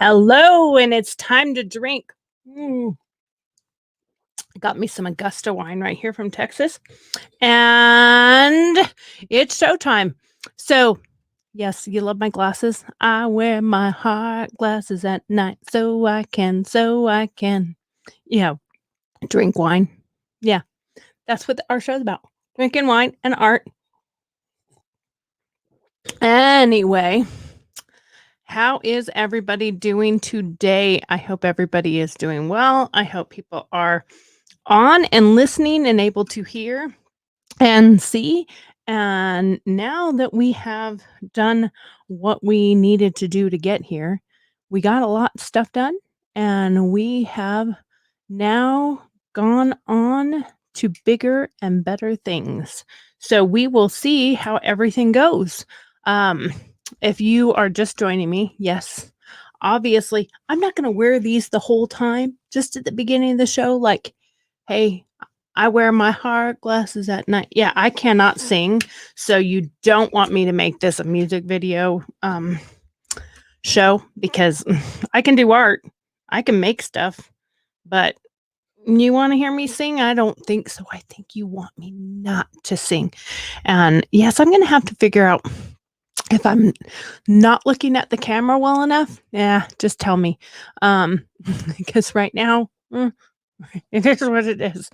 Hello, and it's time to drink. Mm, got me some Augusta wine right here from Texas, and it's showtime. So, yes, you love my glasses. I wear my heart glasses at night so I can, you know, drink wine. Yeah, that's what our show's about: drinking wine and art. Anyway, how is everybody doing today? I hope everybody is doing well. I hope people are on and listening and able to hear and see. And now that we have done what we needed to do to get here, we got a lot of stuff done and we have now gone on to bigger and better things. So we will see how everything goes. Um, if you are just joining me, yes, obviously, I'm not going to wear these the whole time, just at the beginning of the show, like, hey, I wear my hard glasses at night. Yeah, I cannot sing, so you don't want me to make this a music video show because I can do art. I can make stuff, but you want to hear me sing? I don't think so. I think you want me not to sing. And yes, I'm going to have to figure out if I'm not looking at the camera well enough. Yeah, just tell me. Because right now, it is what it is.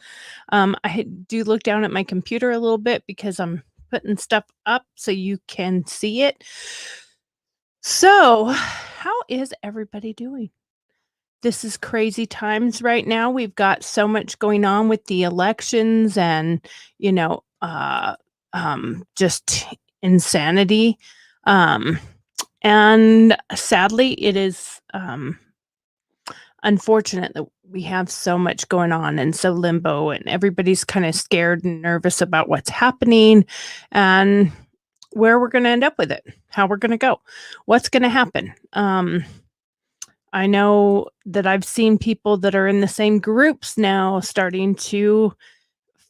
I do look down at my computer a little bit because I'm putting stuff up so you can see it. So, how is everybody doing? This is crazy times right now. We've got so much going on with the elections and, you know, just insanity. Um, and sadly, it is unfortunate that we have so much going on and so limbo, and everybody's kind of scared and nervous about what's happening and where we're going to end up with it, how we're going to go, what's going to happen. I know that I've seen people that are in the same groups now starting to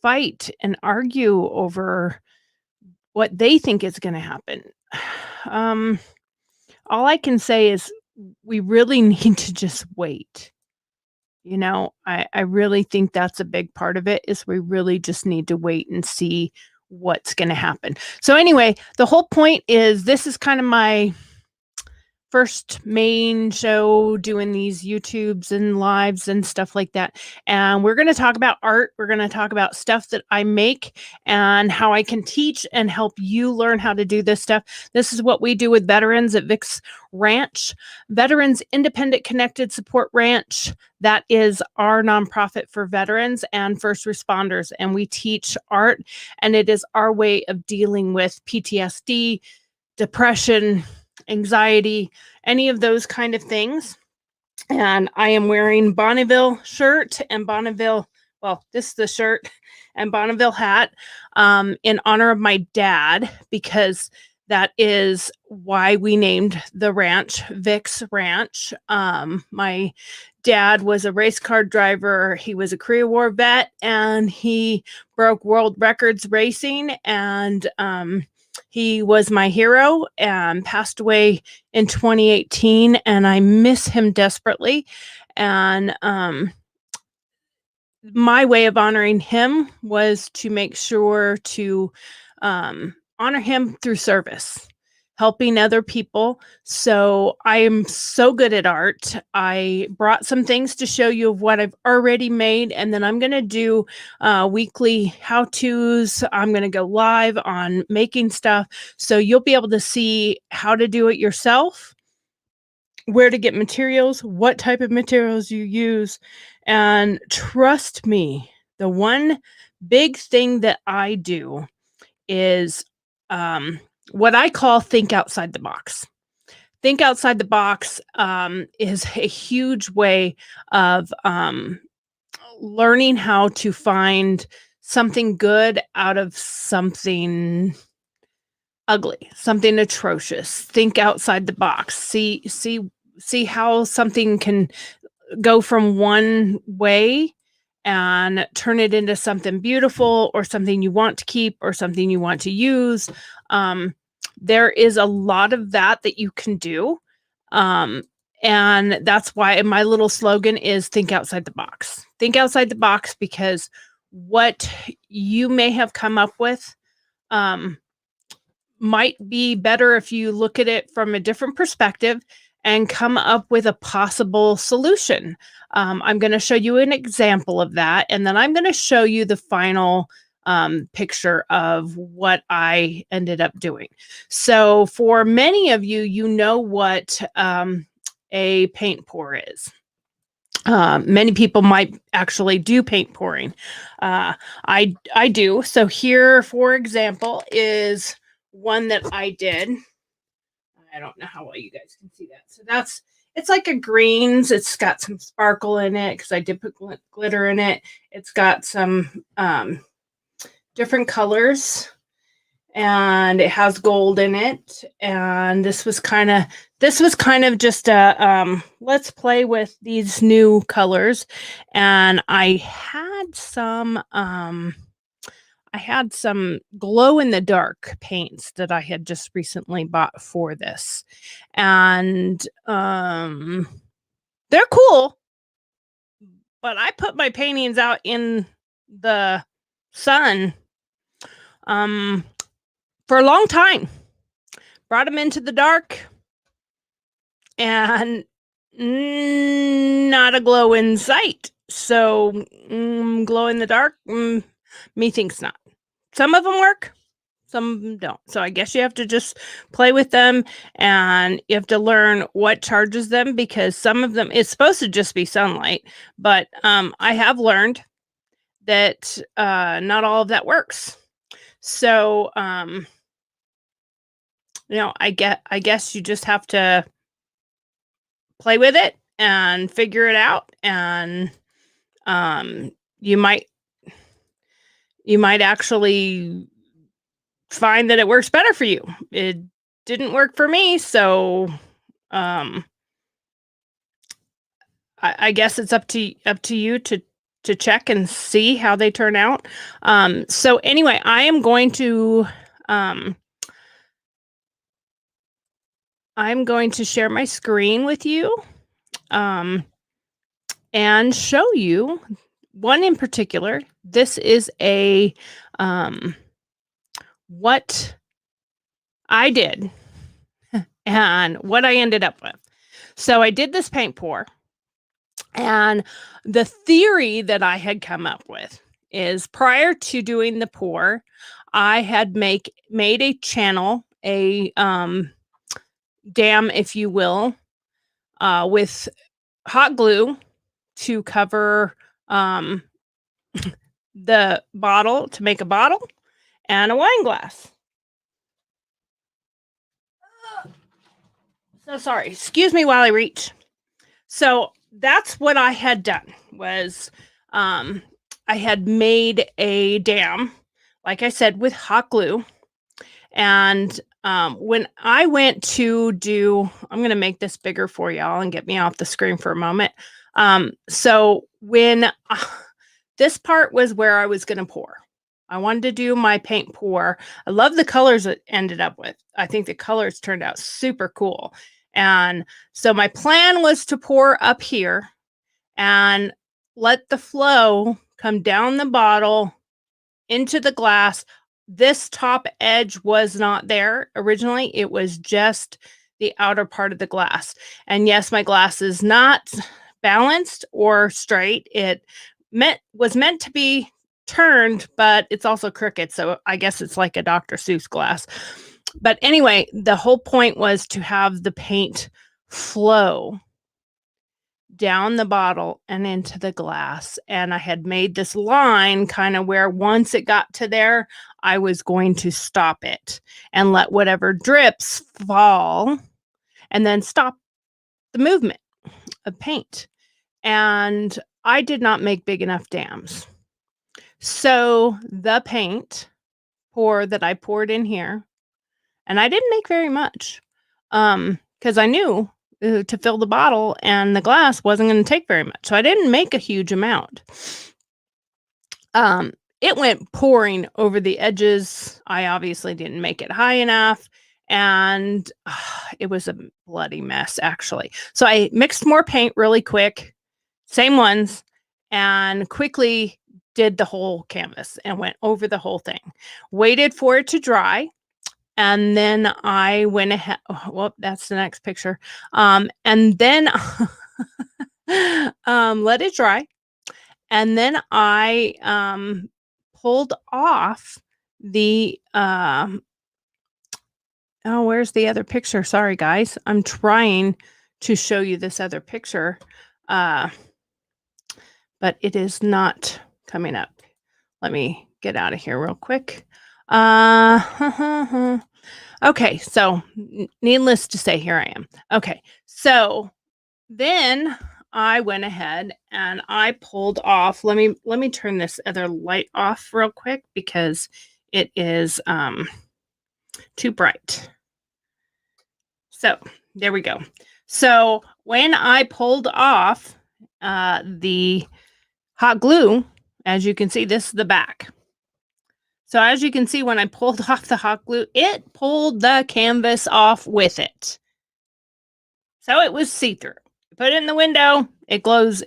fight and argue over what they think is going to happen. Um, all I can say is we really need to just wait. I really think that's a big part of it is we really just need to wait and see what's going to happen. So anyway, the whole point is this is kind of my first main show doing these YouTubes and lives and stuff like that. And we're going to talk about art. We're going to talk about stuff that I make and how I can teach and help you learn how to do this stuff. This is what we do with veterans at Vic's Ranch, Veterans Independent Connected Support Ranch. That is our nonprofit for veterans and first responders. And we teach art, and it is our way of dealing with PTSD, depression, anxiety, any of those kind of things. And I am wearing Bonneville shirt and Bonneville, well, this is the shirt and Bonneville hat in honor of my dad, because that is why we named the ranch Vic's Ranch. My dad was a race car driver. He was a Korea War vet, and he broke world records racing, and he was my hero and passed away in 2018, and I miss him desperately. And my way of honoring him was to make sure to honor him through service, helping other people. So I am so good at art. I brought some things to show you of what I've already made, and then I'm going to do weekly how-tos. I'm going to go live on making stuff, so you'll be able to see how to do it yourself, where to get materials, what type of materials you use. And trust me, the one big thing that I do is what I call think outside the box. Think outside the box is a huge way of learning how to find something good out of something ugly, something atrocious. Think outside the box. See how something can go from one way and turn it into something beautiful or something you want to keep or something you want to use. There is a lot of that you can do. And that's why my little slogan is think outside the box. Think outside the box, because what you may have come up with um, might be better if you look at it from a different perspective and come up with a possible solution. I'm going to show you an example of that, and then I'm going to show you the final picture of what I ended up doing. So for many of you, you know what a paint pour is. Many people might actually do paint pouring. I do. So here, for example, is one that I did. I don't know how well you guys can see that. So it's like a greens. It's got some sparkle in it because I did put glitter in it. It's got some different colors, and it has gold in it. And this was kind of just a let's play with these new colors. And I had some glow in the dark paints that I had just recently bought for this. And they're cool, but I put my paintings out in the sun for a long time. Brought them into the dark, and not a glow in sight. So glow in the dark, methinks not. Some of them work, some of them don't. So I guess you have to just play with them, and you have to learn what charges them, because some of them, it's supposed to just be sunlight, but I have learned that not all of that works. So I guess you just have to play with it and figure it out, and you might actually find that it works better for you. It didn't work for me, so I guess it's up to you to check and see how they turn out. So anyway, I am going to share my screen with you and show you one in particular. This is a what I did and what I ended up with. So I did this paint pour, and the theory that I had come up with is, prior to doing the pour, I had made a channel, a dam, if you will, with hot glue to cover the bottle, to make a bottle and a wine glass. So sorry, excuse me while I reach. So that's what I had done, was I had made a dam, like I said, with hot glue. And when I went to do, I'm going to make this bigger for y'all and get me off the screen for a moment. So when this part was where I was going to pour. I wanted to do my paint pour. I love the colors it ended up with. I think the colors turned out super cool. And so my plan was to pour up here and let the flow come down the bottle into the glass. This top edge was not there originally. It was just the outer part of the glass. And yes, my glass is not balanced or straight. It was meant to be turned, but it's also crooked. So I guess it's like a Dr. Seuss glass. But anyway, the whole point was to have the paint flow down the bottle and into the glass. And I had made this line kind of where once it got to there, I was going to stop it and let whatever drips fall, and then stop the movement of paint. And I did not make big enough dams. So the paint pour that I poured in here, and I didn't make very much, because I knew to fill the bottle and the glass wasn't going to take very much. So I didn't make a huge amount. It went pouring over the edges. I obviously didn't make it high enough. and it was a bloody mess, actually. So I mixed more paint really quick, same ones, and quickly did the whole canvas and went over the whole thing. Waited for it to dry, and then I went ahead. Oh, well, that's the next picture. And then let it dry. And then I pulled off the oh, where's the other picture? Sorry, guys. I'm trying to show you this other picture, but it is not coming up. Let me get out of here real quick. Okay, so needless to say, here I am. Okay, so then I went ahead and I pulled off. Let me turn this other light off real quick because it is too bright. So there we go. So when I pulled off the hot glue, as you can see, this is the back. So as you can see, when I pulled off the hot glue, it pulled the canvas off with it. So it was see-through. Put it in the window, it glows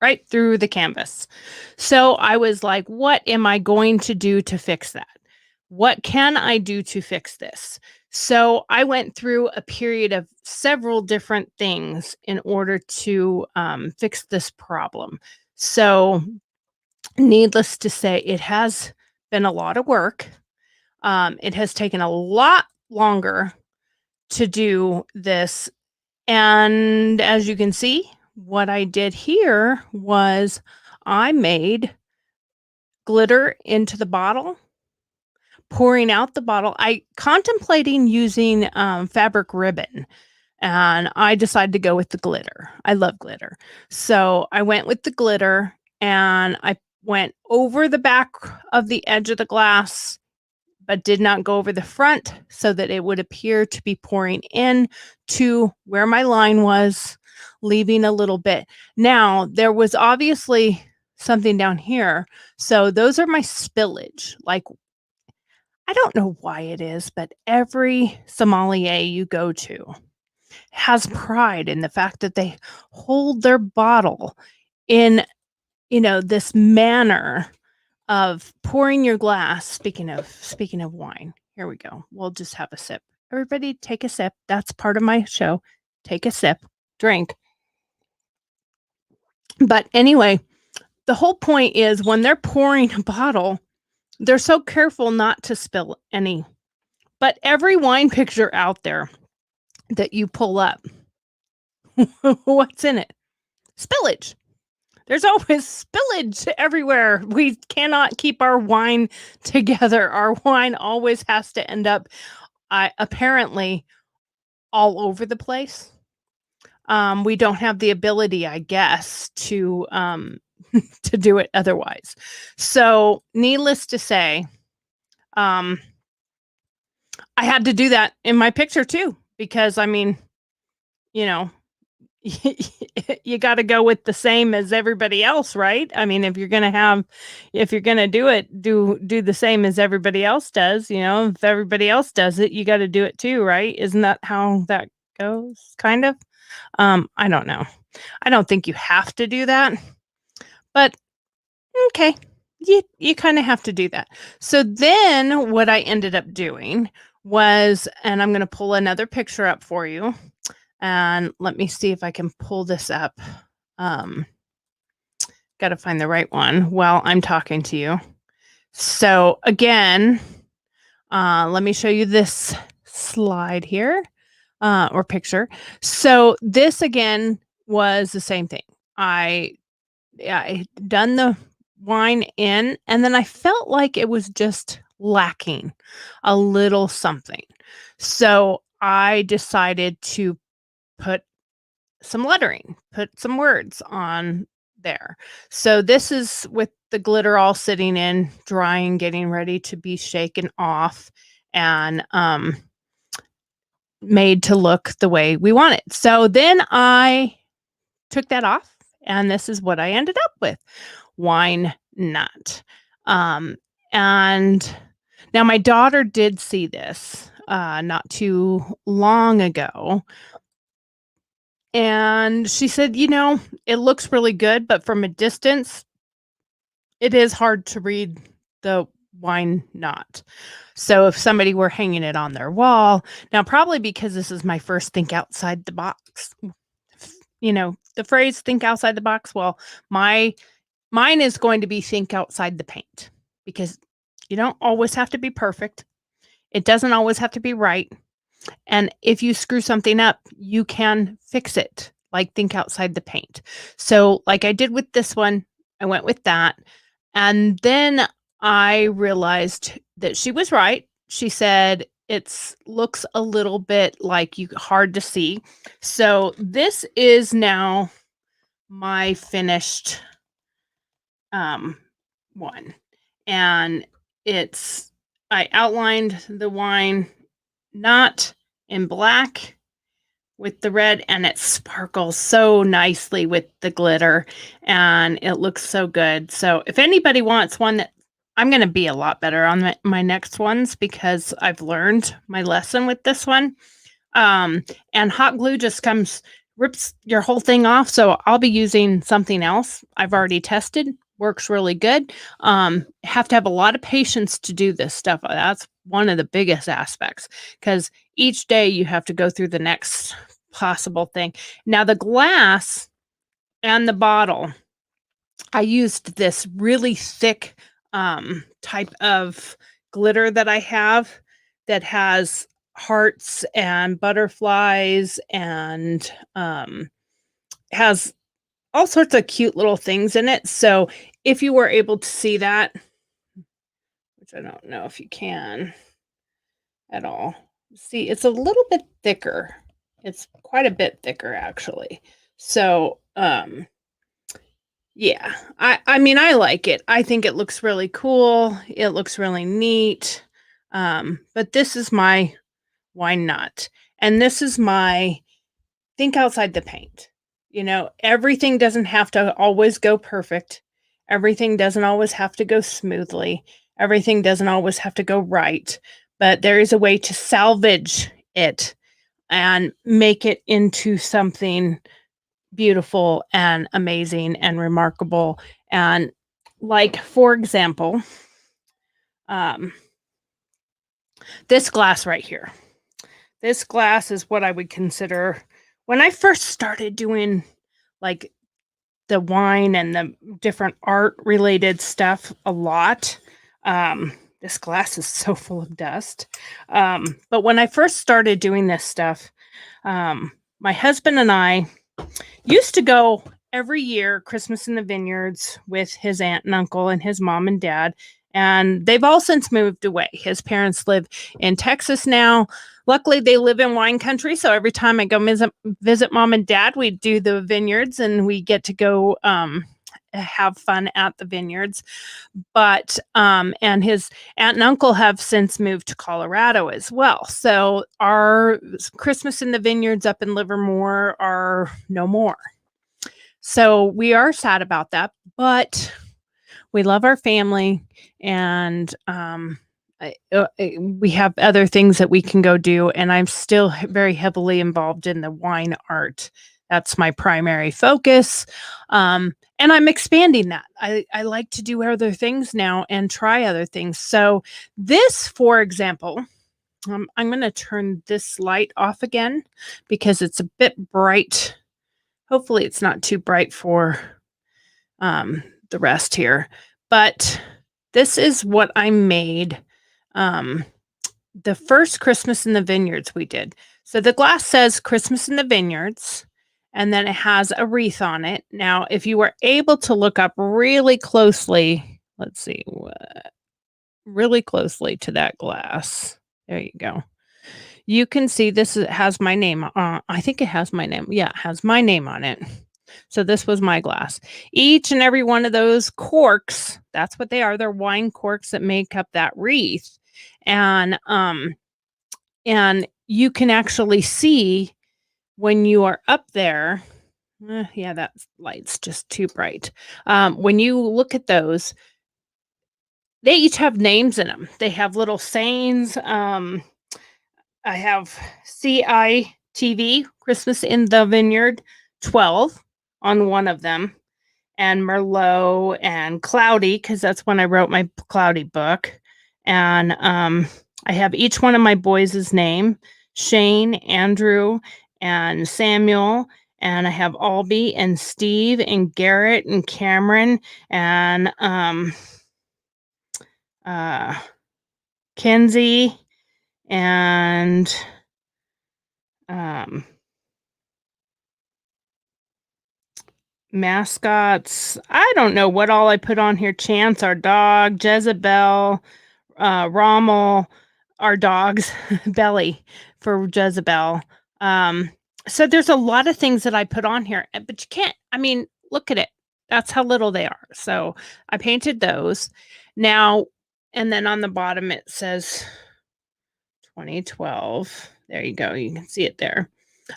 right through the canvas. So I was like, what am I going to do to fix that? What can I do to fix this? So I went through a period of several different things in order to fix this problem. So needless to say, it has been a lot of work. It has taken a lot longer to do this. And as you can see, what I did here was I made glitter into the bottle, pouring out the bottle. I contemplating using fabric ribbon, and I decided to go with the glitter. I love glitter. So I went with the glitter, and I went over the back of the edge of the glass, but did not go over the front so that it would appear to be pouring in to where my line was, leaving a little bit. Now, there was obviously something down here. So those are my spillage. Like, I don't know why it is, but every sommelier you go to has pride in the fact that they hold their bottle in, this manner of pouring your glass. Speaking of wine, here we go. We'll just have a sip. Everybody take a sip. That's part of my show. Take a sip, drink. But anyway, the whole point is when they're pouring a bottle, they're so careful not to spill any. But every wine picture out there that you pull up, what's in it? Spillage. There's always spillage everywhere. We cannot keep our wine together. Our wine always has to end up, apparently, all over the place. We don't have the ability, I guess, to to do it otherwise. So, needless to say, I had to do that in my picture too, because I mean, you know, you got to go with the same as everybody else, right? I mean, if you're going to do it, do the same as everybody else does. If everybody else does it, you got to do it too, right? Isn't that how that goes? Kind of. I don't know. I don't think you have to do that, but okay, you kind of have to do that. So then, what I ended up doing was, and I'm going to pull another picture up for you. And let me see if I can pull this up. Got to find the right one while I'm talking to you. So again, let me show you this slide here, or picture. So this again was the same thing. I done the wine in, and then I felt like it was just lacking a little something. So I decided to put some lettering, put some words on there. So this is with the glitter all sitting in, drying, getting ready to be shaken off and made to look the way we want it. So then I took that off, and this is what I ended up with. Wine nut. And now my daughter did see this. not too long ago. And she said, it looks really good, but from a distance, it is hard to read the wine knot. So if somebody were hanging it on their wall, now probably because this is my first think outside the box, the phrase think outside the box. Well, mine is going to be think outside the paint, because you don't always have to be perfect. It doesn't always have to be right. And if you screw something up, you can fix it. Like think outside the paint. So like I did with this one, I went with that. And then I realized that she was right. She said it looks a little bit like hard to see. So this is now my finished one. And I outlined the wine knot in black with the red, and it sparkles so nicely with the glitter, and it looks so good. So if anybody wants one, that I'm going to be a lot better on my next ones, because I've learned my lesson with this one. And hot glue just rips your whole thing off. So I'll be using something else I've already tested. Works really good. Have to have a lot of patience to do this stuff. That's one of the biggest aspects, because each day you have to go through the next possible thing. Now the glass and the bottle, I used this really thick type of glitter that I have that has hearts and butterflies and has all sorts of cute little things in it. So if you were able to see that, which I don't know if you can at all, see, it's a little bit thicker. It's quite a bit thicker, actually. So, yeah, I mean, I like it. I think it looks really cool. It looks really neat. But this is my wine knot, and this is my think outside the paint. Everything doesn't have to always go perfect. Everything doesn't always have to go smoothly. Everything doesn't always have to go right. But there is a way to salvage it and make it into something beautiful and amazing and remarkable. And like, for example, this glass right here. This glass is what I would consider, when I first started doing like the wine and the different art related stuff a lot. This glass is so full of dust. But when I first started doing this stuff, my husband and I used to go every year Christmas in the Vineyards with his aunt and uncle and his mom and dad. And they've all since moved away. His parents live in Texas now. Luckily, they live in wine country. So every time I go visit mom and dad, we do the vineyards, and we get to go have fun at the vineyards. But and his aunt and uncle have since moved to Colorado as well. So our Christmas in the Vineyards up in Livermore are no more. So we are sad about that, but we love our family, and we have other things that we can go do. And I'm still very heavily involved in the wine art. That's my primary focus. And I'm expanding that. I like to do other things now and try other things. So this, for example, I'm going to turn this light off again because it's a bit bright. Hopefully it's not too bright for the rest here. But this is what I made the first Christmas in the Vineyards we did. So the glass says Christmas in the Vineyards, and then it has a wreath on it. Now, if you were able to look up really closely, let's see, really closely to that glass. There you go. You can see this has my name. I think it has my name. Yeah, it has my name on it. So this was my glass. Each and every one of those corks, that's what they are. They're wine corks that make up that wreath. And you can actually see when you are up there. Yeah, that light's just too bright. When you look at those, they each have names in them. They have little sayings. I have CITV, Christmas in the Vineyard 12 on one of them, and Merlot and Cloudy, because that's when I wrote my Cloudy book. And I have each one of my boys' name, Shane, Andrew, and Samuel. And I have Albie and Steve and Garrett and Cameron and Kenzie and mascots. I don't know what all I put on here. Chance, our dog, Jezebel, Rommel, our dog's Belly for Jezebel. So there's a lot of things that I put on here, but you can't, I mean, look at it. That's how little they are. So I painted those. Now, and then on the bottom it says 2012. There you go. You can see it there.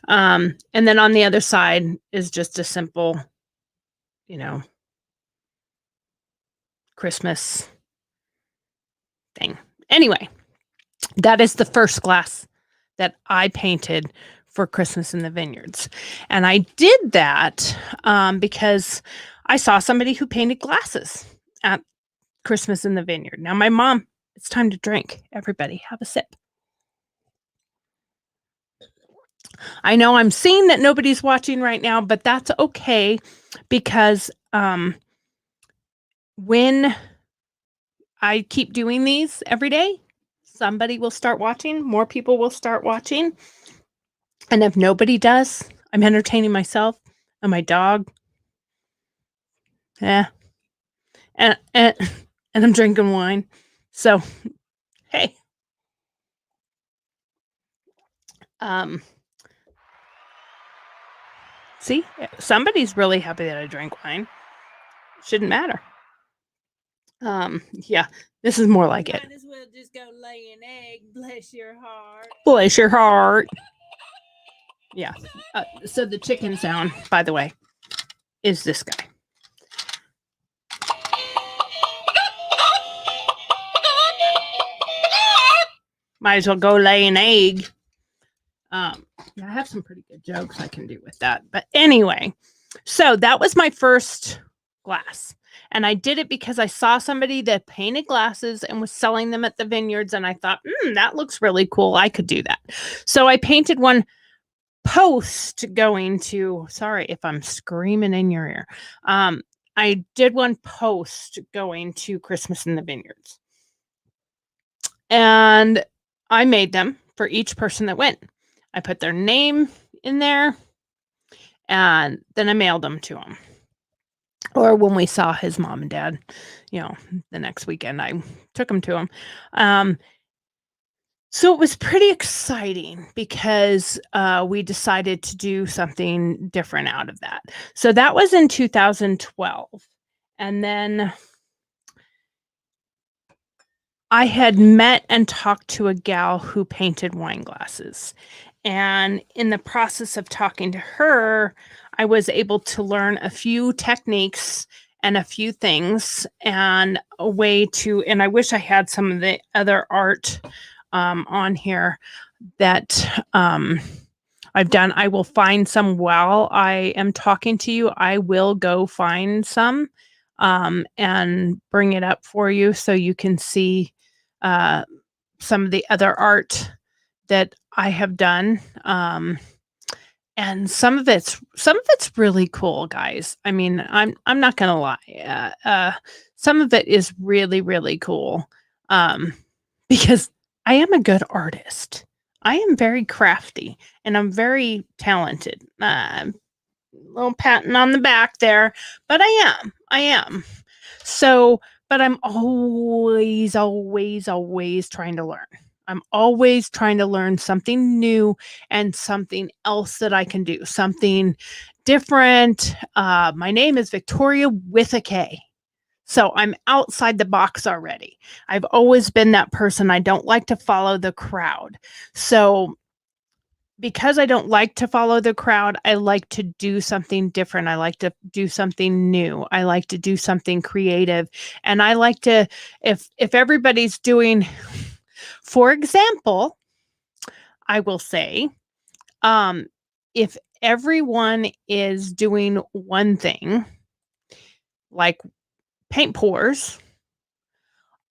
And then on the other side is just a simple, Christmas thing. Anyway, that is the first glass that I painted for Christmas in the Vineyards. And I did that because I saw somebody who painted glasses at Christmas in the Vineyard. Now, my mom, it's time to drink. Everybody, have a sip. I know I'm seeing that nobody's watching right now, but that's okay because when I keep doing these every day, somebody will start watching, more people will start watching. And if nobody does, I'm entertaining myself and my dog. Yeah. And I'm drinking wine. So, hey. See, somebody's really happy that I drank wine. Shouldn't matter. Yeah, this is more like it. Might as well just go lay an egg. Bless your heart. Bless your heart. Yeah. So the chicken sound, by the way, is this guy. Might as well go lay an egg. I have some pretty good jokes I can do with that. But anyway, so that was my first glass. And I did it because I saw somebody that painted glasses and was selling them at the Vineyards. And I thought, that looks really cool. I could do that. So I painted one post going to, sorry if I'm screaming in your ear. I did one post going to Christmas in the Vineyards. And I made them for each person that went. I put their name in there and then I mailed them to them. Or when we saw his mom and dad, the next weekend, I took them to him. So it was pretty exciting because we decided to do something different out of that. So that was in 2012. And then I had met and talked to a gal who painted wine glasses. And in the process of talking to her, I was able to learn a few techniques and a few things and a way to, and I wish I had some of the other art on here that I've done. I will find some while I am talking to you. I will go find some and bring it up for you so you can see some of the other art that I have done. And some of it's really cool, guys. I mean, I'm not gonna lie. Some of it is really, really cool. Because I am a good artist. I am very crafty and I'm very talented. Little patting on the back there, but I am. So, but I'm always trying to learn. I'm always trying to learn something new and something else that I can do, something different. My name is Victoria with a K. So I'm outside the box already. I've always been that person. I don't like to follow the crowd. So because I don't like to follow the crowd, I like to do something different. I like to do something new. I like to do something creative. And I like to, if everybody's doing, for example, I will say, um, if everyone is doing one thing, like paint pours,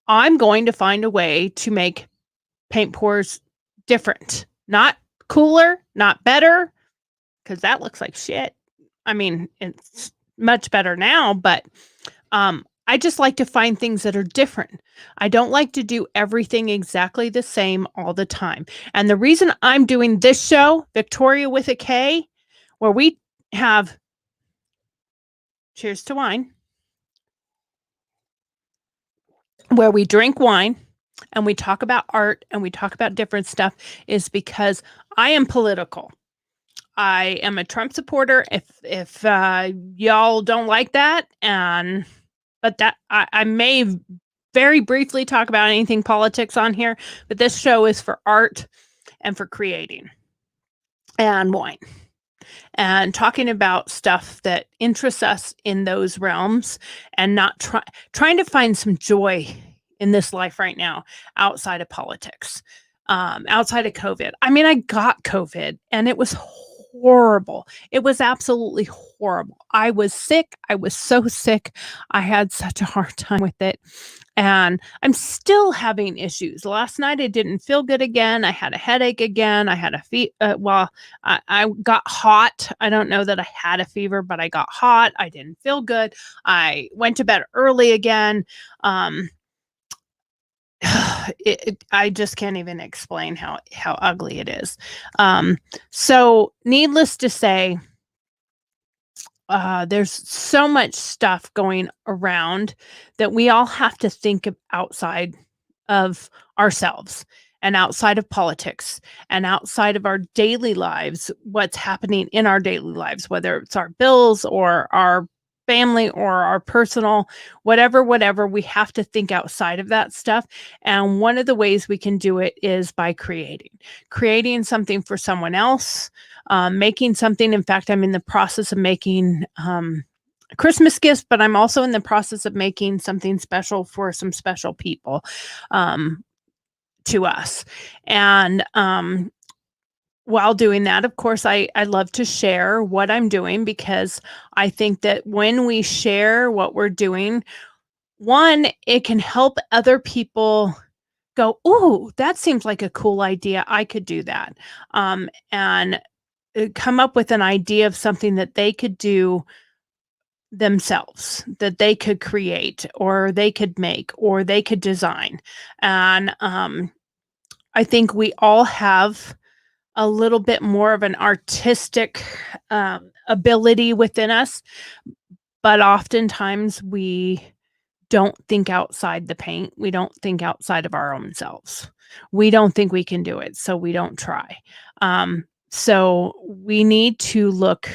I'm going to find a way to make paint pours different. Not cooler, not better, because that looks like shit. I mean, it's much better now, but I just like to find things that are different. I don't like to do everything exactly the same all the time. And the reason I'm doing this show, Victoria with a K, where we have cheers to wine, where we drink wine and we talk about art and we talk about different stuff, is because I am political. I am a Trump supporter. If y'all don't like that, but that I may very briefly talk about anything politics on here, but this show is for art and for creating and wine and talking about stuff that interests us in those realms, and not trying to find some joy in this life right now outside of politics, outside of COVID. I mean, I got COVID and it was horrible. It was absolutely horrible. I was sick. I was so sick. I had such a hard time with it. And I'm still having issues. Last night I didn't feel good again. I had a headache again. I had a I got hot. I don't know that I had a fever, but I got hot. I didn't feel good. I went to bed early again. I just can't even explain how ugly it is. So needless to say, there's so much stuff going around that we all have to think of outside of ourselves and outside of politics and outside of our daily lives, what's happening in our daily lives, whether it's our bills or our family or our personal, whatever, we have to think outside of that stuff. And one of the ways we can do it is by creating something for someone else, making something. In fact, I'm in the process of making Christmas gifts, but I'm also in the process of making something special for some special people to us. And while doing that, of course, I love to share what I'm doing, because I think that when we share what we're doing, one, it can help other people go, "Ooh, that seems like a cool idea. I could do that." And come up with an idea of something that they could do themselves, that they could create or they could make or they could design. And I think we all have a little bit more of an artistic ability within us, but oftentimes we don't think outside the paint. We don't think outside of our own selves. We don't think we can do it, so we don't try. So we need to look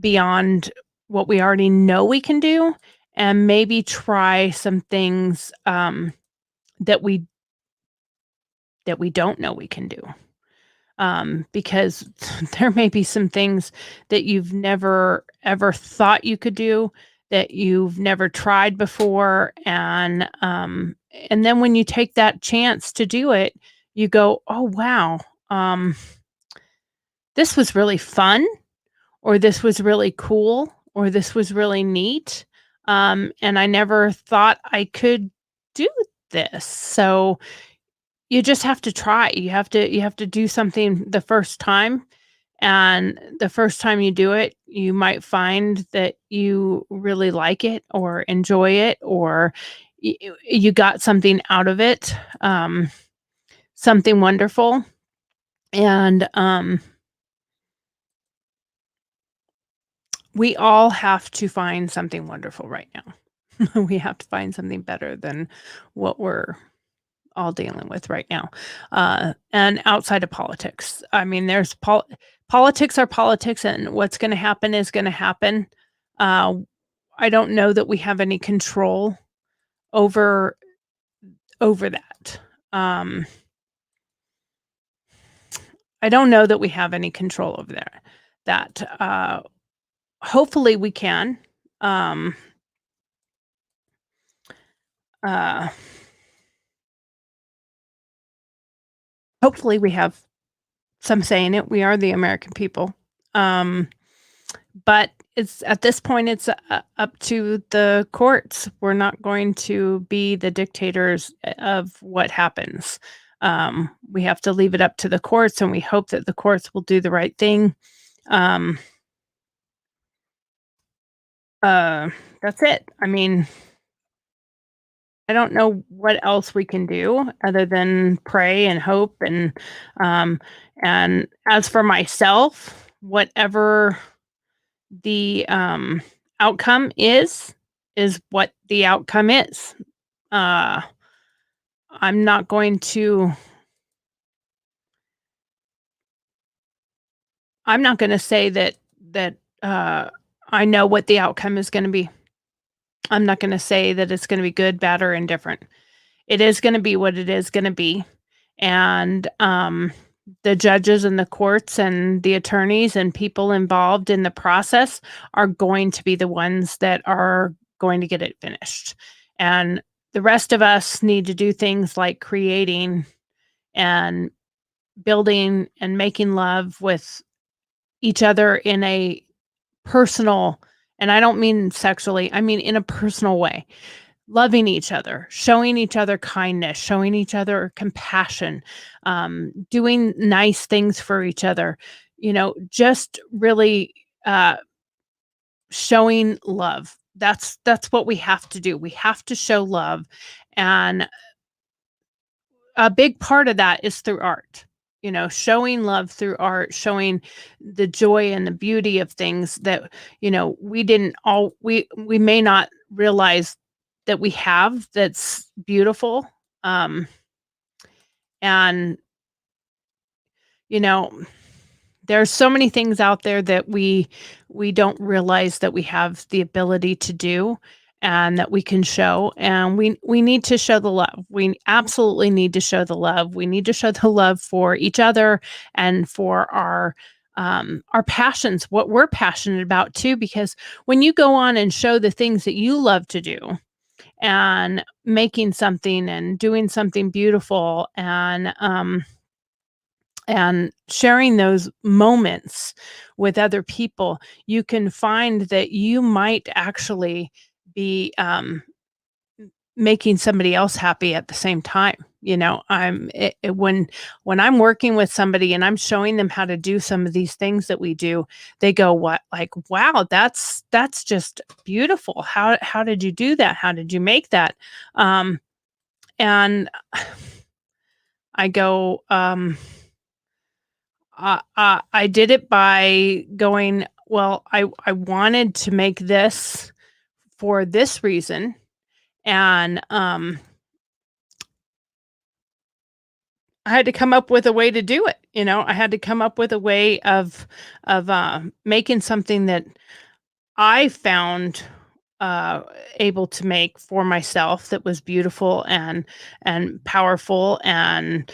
beyond what we already know we can do, and maybe try some things that we don't know we can do. Because there may be some things that you've never ever thought you could do, that you've never tried before, and then when you take that chance to do it, you go, "Oh wow, this was really fun," or "This was really cool," or "This was really neat," and I never thought I could do this. So you just have to try. You have to do something the first time, and the first time you do it, you might find that you really like it or enjoy it, or you got something out of it, something wonderful. And we all have to find something wonderful right now. We have to find something better than what we're all dealing with right now. And outside of politics, I mean, politics are politics, and what's going to happen is going to happen. Uh, I don't know that we have any control over that. Um, I don't know that we have any control over there. That hopefully we can. Um, uh, hopefully we have some say in it. We are the American people. Um, but it's at this point, it's up to the courts. We're not going to be the dictators of what happens. We have to leave it up to the courts, and we hope that the courts will do the right thing. Um, that's it. I mean, I don't know what else we can do other than pray and hope, um, and as for myself, whatever the, outcome is what the outcome is. Uh, I'm not going to I'm not gonna say that I know what the outcome is gonna be. I'm not gonna say that it's gonna be good, bad, or indifferent. It is gonna be what it is gonna be, and, the judges and the courts and the attorneys and people involved in the process are going to be the ones that are going to get it finished, and the rest of us need to do things like creating and building and making love with each other in a personal, and I don't mean sexually, I mean in a personal way. Loving each other, showing each other kindness, showing each other compassion, doing nice things for each other, just really, showing love. That's what we have to do. We have to show love, and a big part of that is through art. Showing love through art, showing the joy and the beauty of things that, we didn't all we may not realize that we have that's beautiful. Um, and you know, there's so many things out there that we don't realize that we have the ability to do and that we can show, and we need to show the love. We absolutely need to show the love. We need to show the love for each other and for our passions, what we're passionate about too, because when you go on and show the things that you love to do and making something and doing something beautiful and sharing those moments with other people, you can find that you might actually be, making somebody else happy at the same time. When I'm working with somebody and I'm showing them how to do some of these things that we do, they go, "What? Like, wow, that's just beautiful. How did you do that? How did you make that?" And I go, I did it by going, well, I wanted to make this for this reason, and I had to come up with a way to do it. I had to come up with a way of making something that I found able to make for myself that was beautiful and powerful and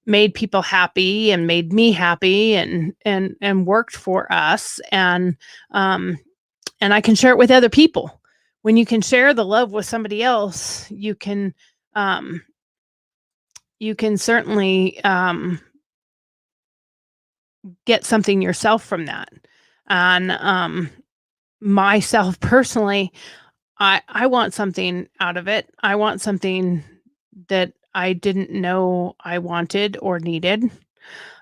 made people happy and made me happy and worked for us, um and I can share it with other people. When you can share the love with somebody else, um you can certainly get something yourself from that. And myself personally, I want something out of it. I want something that I didn't know I wanted or needed.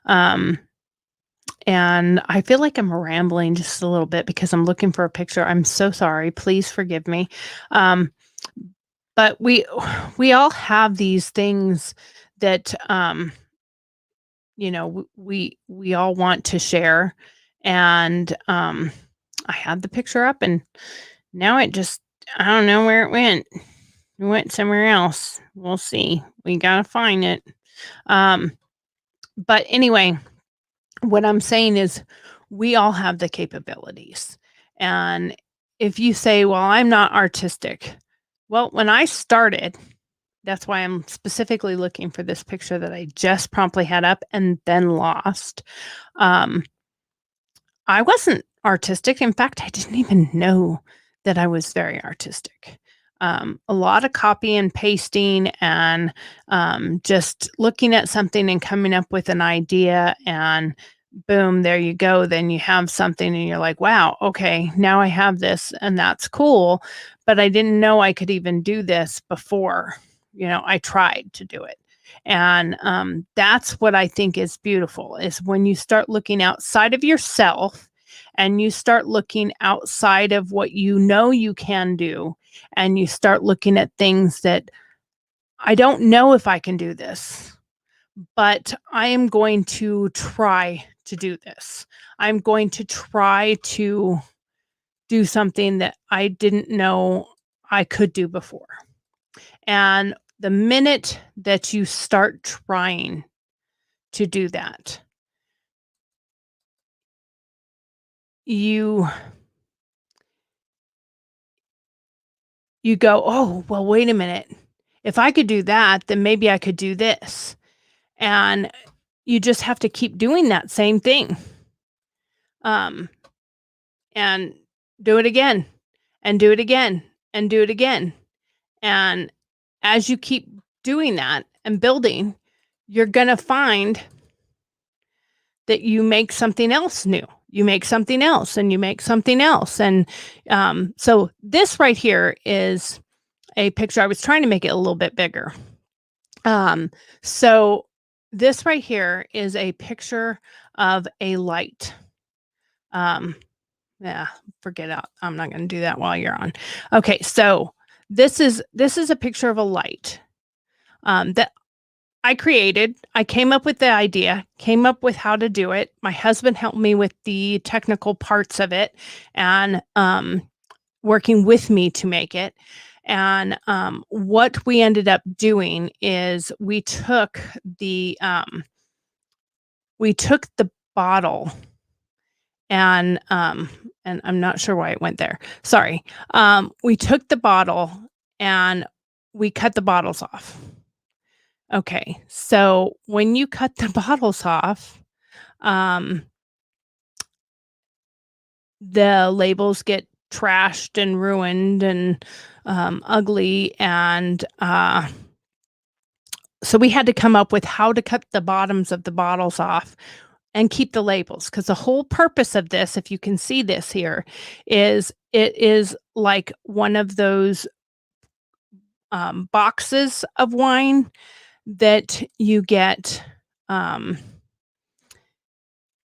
Um, and I feel like I'm rambling just a little bit because I'm looking for a picture. I'm so sorry. Please forgive me. Um, but we all have these things that we all want to share, and I had the picture up, and now I don't know where it went. It went somewhere else. We'll see. We gotta find it. Um, but anyway, what I'm saying is we all have the capabilities. And if you say, well, I'm not artistic. Well, when I started, that's why I'm specifically looking for this picture that I just promptly had up and then lost. Um, I wasn't artistic. In fact, I didn't even know that I was very artistic. A lot of copy and pasting and just looking at something and coming up with an idea and boom, there you go. Then you have something and you're like, wow, okay, now I have this and that's cool. But I didn't know I could even do this before, I tried to do it. And that's what I think is beautiful is when you start looking outside of yourself and you start looking outside of what you know you can do and you start looking at things that I don't know if I can do this, but I am going to try to do this. I'm going to try to do something that I didn't know I could do before. And the minute that you start trying to do that, you go, oh, well, wait a minute. If I could do that, then maybe I could do this. And you just have to keep doing that same thing. And do it again and do it again and do it again. And as you keep doing that and building, you're going to find that you make something else new. You make something else and you make something else. And so this right here is a picture. I was trying to make it a little bit bigger. So this right here is a picture of a light. Yeah, forget it. I'm not going to do that while you're on. Okay, so this is a picture of a light that I created. I came up with the idea, came up with how to do it. My husband helped me with the technical parts of it and working with me to make it. And what we ended up doing is we took the bottle and I'm not sure why it went there. Sorry. We took the bottle and we cut the bottles off. Okay, so when you cut the bottles off, the labels get trashed and ruined and ugly, and so we had to come up with how to cut the bottoms of the bottles off and keep the labels, because the whole purpose of this, if you can see this here, is it is like one of those boxes of wine that you get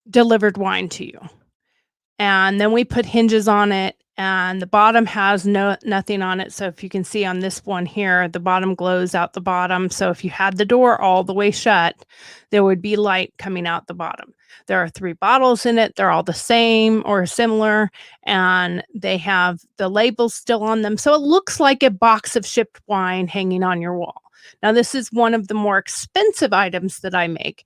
delivered wine to you. And then we put hinges on it, and the bottom has nothing on it. So if you can see on this one here, the bottom glows out the bottom. So if you had the door all the way shut, there would be light coming out the bottom. There are 3 bottles in it. They're all the same or similar, and they have the labels still on them. So it looks like a box of shipped wine hanging on your wall. Now, this is one of the more expensive items that I make.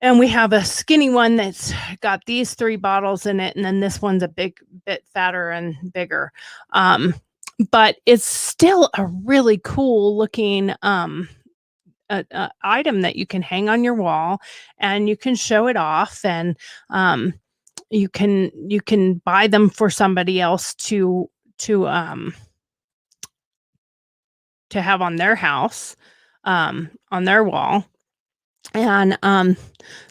And we have a skinny one that's got these 3 bottles in it, and then this one's a bit fatter and bigger. But it's still a really cool looking item that you can hang on your wall, and you can show it off, and you can buy them for somebody else to have on their house, on their wall. And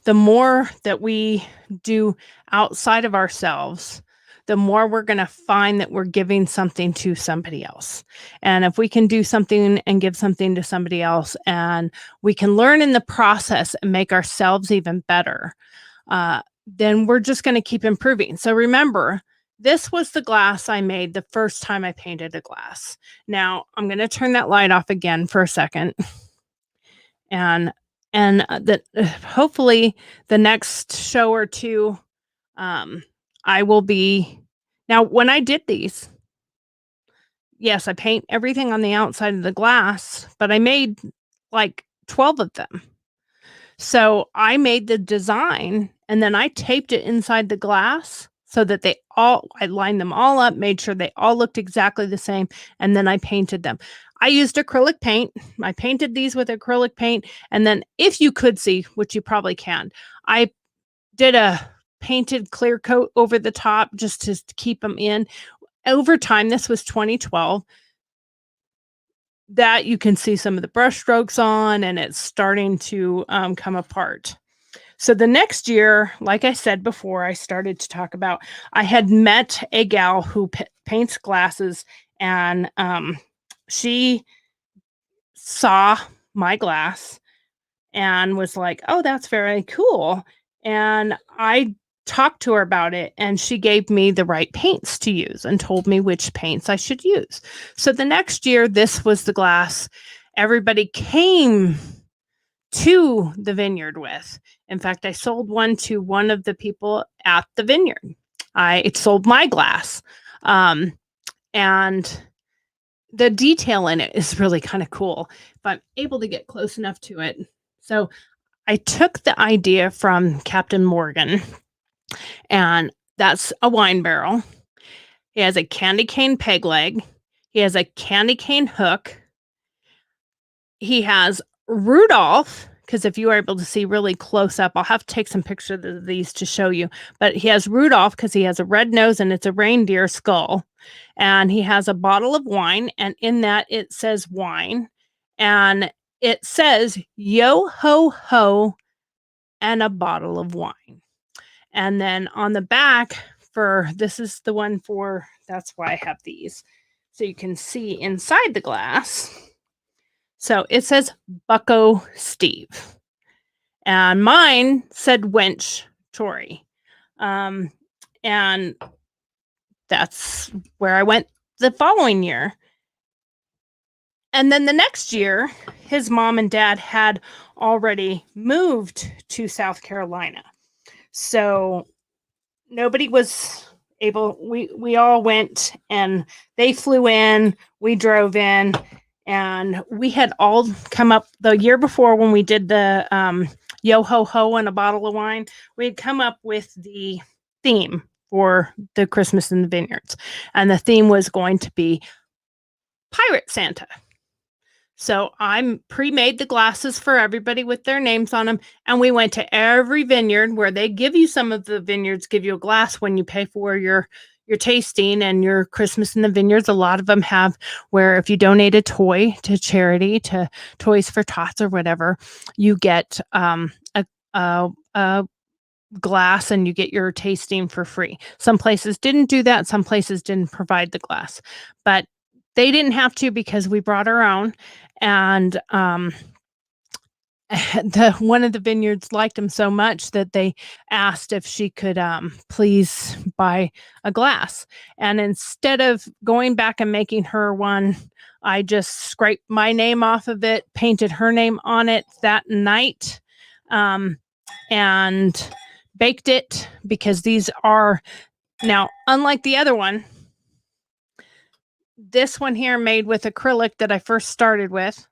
the more that we do outside of ourselves, the more we're going to find that we're giving something to somebody else. And if we can do something and give something to somebody else, and we can learn in the process and make ourselves even better, then we're just going to keep improving. So remember, this was the glass I made the first time I painted a glass. Now I'm going to turn that light off again for a second. And that hopefully the next show or two, I will be. Now, when I did these, yes, I paint everything on the outside of the glass, but I made like 12 of them. So I made the design and then I taped it inside the glass so that I lined them all up, made sure they all looked exactly the same, and then I painted them. I used acrylic paint. I painted these with acrylic paint. And then if you could see, which you probably can, I did a painted clear coat over the top just to keep them in. Over time, this was 2012. that you can see some of the brush strokes on, and it's starting to come apart. So the next year, like I said before, I started to talk about, I had met a gal who paints glasses, and she saw my glass and was like, "Oh, that's very cool." And I talked to her about it, and she gave me the right paints to use and told me which paints I should use. So the next year, this was the glass everybody came to the vineyard with. In fact, I sold one to one of the people at the vineyard. I sold my glass. And the detail in it is really kind of cool if I'm able to get close enough to it. So I took the idea from Captain Morgan, and that's a wine barrel. He has a candy cane peg leg. He has a candy cane hook. He has Rudolph, because if you are able to see really close up, I'll have to take some pictures of these to show you. But he has Rudolph because he has a red nose and it's a reindeer skull. And he has a bottle of wine, and in that it says wine. And it says yo ho ho and a bottle of wine. And then on the back, for this is the one for, that's why I have these. So you can see inside the glass. So it says Bucko Steve. And mine said Wench Tori. And that's where I went the following year. And then the next year, his mom and dad had already moved to South Carolina. So nobody was able, we all went, and they flew in, we drove in, and we had all come up the year before when we did the yo ho ho and a bottle of wine. We had come up with the theme for the Christmas in the Vineyards, and the theme was going to be Pirate Santa. So I pre-made the glasses for everybody with their names on them, and we went to every vineyard where they give you, some of the vineyards give you a glass when you pay for your tasting and your Christmas in the Vineyards. A lot of them have where if you donate a toy to charity, to Toys for Tots or whatever, you get a glass and you get your tasting for free. Some places didn't do that. Some places didn't provide the glass, but they didn't have to because we brought our own. And one of the vineyards liked them so much that they asked if she could please buy a glass. And instead of going back and making her one, I just scraped my name off of it, painted her name on it that night, and baked it, because these are now, unlike the other one, this one here made with acrylic that I first started with.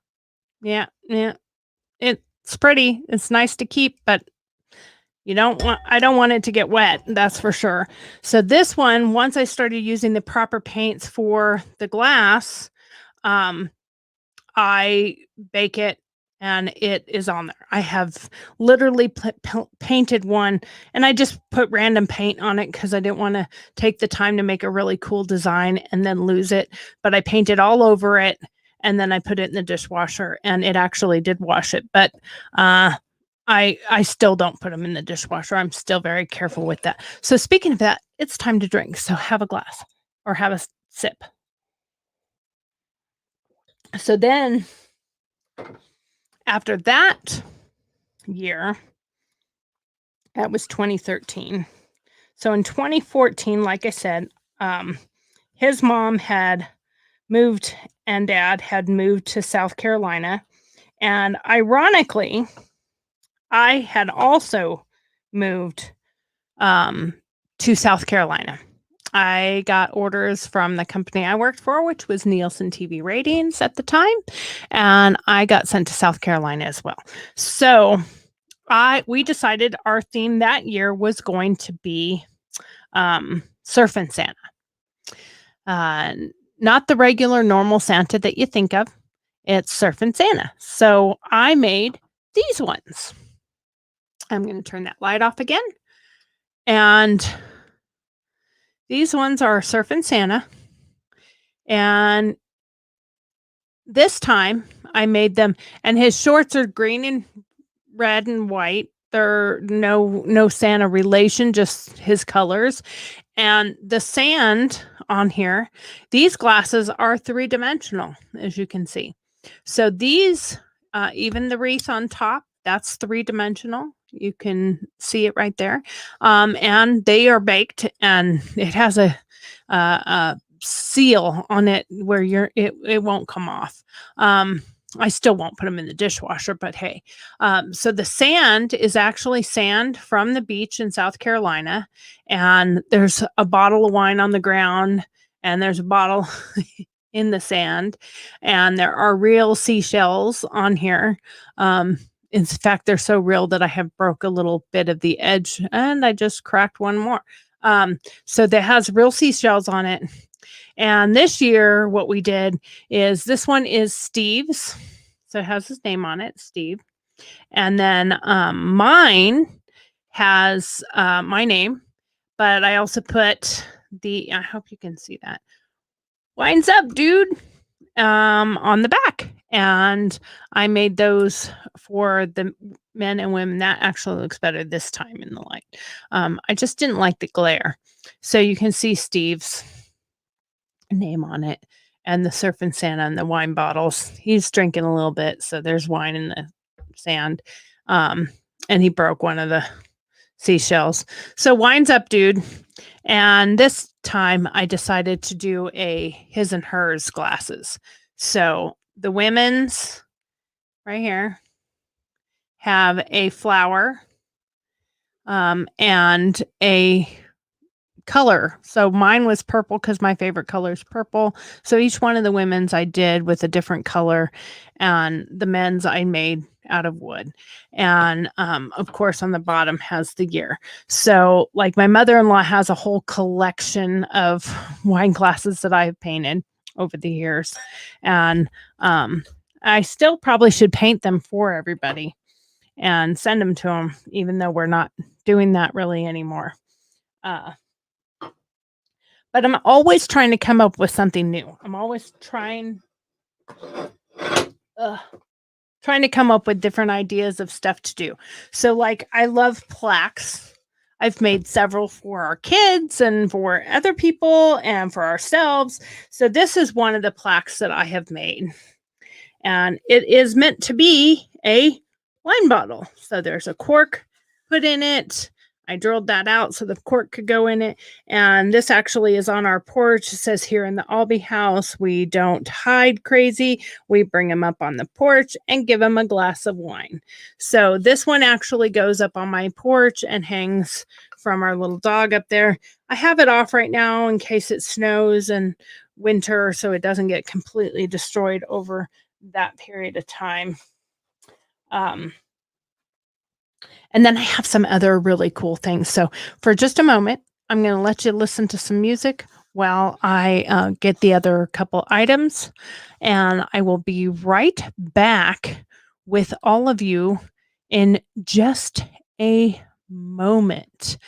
Yeah. It's pretty. It's nice to keep, but I don't want it to get wet. That's for sure. So this one, once I started using the proper paints for the glass, I bake it and it is on there. I have literally painted one, and I just put random paint on it because I didn't want to take the time to make a really cool design and then lose it. But I painted all over it, and then I put it in the dishwasher, and it actually did wash it. But I still don't put them in the dishwasher. I'm still very careful with that. So speaking of that, it's time to drink. So have a glass or have a sip. So then after that year, that was 2013. So in 2014, like I said, his mom had moved and dad had moved to South Carolina. And ironically, I had also moved to South Carolina. I got orders from the company I worked for, which was Nielsen TV Ratings at the time, and I got sent to South Carolina as well. So we decided our theme that year was going to be Surfin' Santa. Not the regular normal Santa that you think of. It's Surfin' Santa. So I made these ones. I'm going to turn that light off again. And these ones are Surfin' Santa. And this time I made them, and his shorts are green and red and white. They're no Santa relation, just his colors. And the sand on here, these glasses are three-dimensional, as you can see. So these, even the wreath on top, that's three-dimensional. You can see it right there. And they are baked, and it has a seal on it where it won't come off. I still won't put them in the dishwasher, but hey. So the sand is actually sand from the beach in South Carolina, and there's a bottle of wine on the ground, and there's a bottle in the sand, and there are real seashells on here. In fact, they're so real that I have broke a little bit of the edge, and I just cracked one more. So that has real seashells on it. And this year, what we did is this one is Steve's. So it has his name on it, Steve. And then mine has my name, but I also put I hope you can see that. Wine's up, dude, on the back. And I made those for the men and women. That actually looks better this time in the light. I just didn't like the glare. So you can see Steve's name on it, and the surfing Santa and the wine bottles. He's drinking a little bit, so there's wine in the sand. And he broke one of the seashells. So wine's up, dude. And this time I decided to do a his and hers glasses. So the women's right here have a flower and a color. So mine was purple because my favorite color is purple. So each one of the women's I did with a different color, and the men's I made out of wood. And of course, on the bottom has the year. So, like, my mother-in-law has a whole collection of wine glasses that I have painted over the years, and I still probably should paint them for everybody and send them to them, even though we're not doing that really anymore. But I'm always trying to come up with something new. I'm always trying to come up with different ideas of stuff to do. So, like, I love plaques. I've made several for our kids and for other people and for ourselves. So this is one of the plaques that I have made. And it is meant to be a wine bottle. So there's a cork put in it. I drilled that out so the cork could go in it. And this actually is on our porch. It says, here in the Albee house, we don't hide crazy. We bring them up on the porch and give them a glass of wine. So this one actually goes up on my porch and hangs from our little dog up there. I have it off right now in case it snows and winter, so it doesn't get completely destroyed over that period of time. And then I have some other really cool things. So for just a moment, I'm going to let you listen to some music while I get the other couple items. And I will be right back with all of you in just a moment.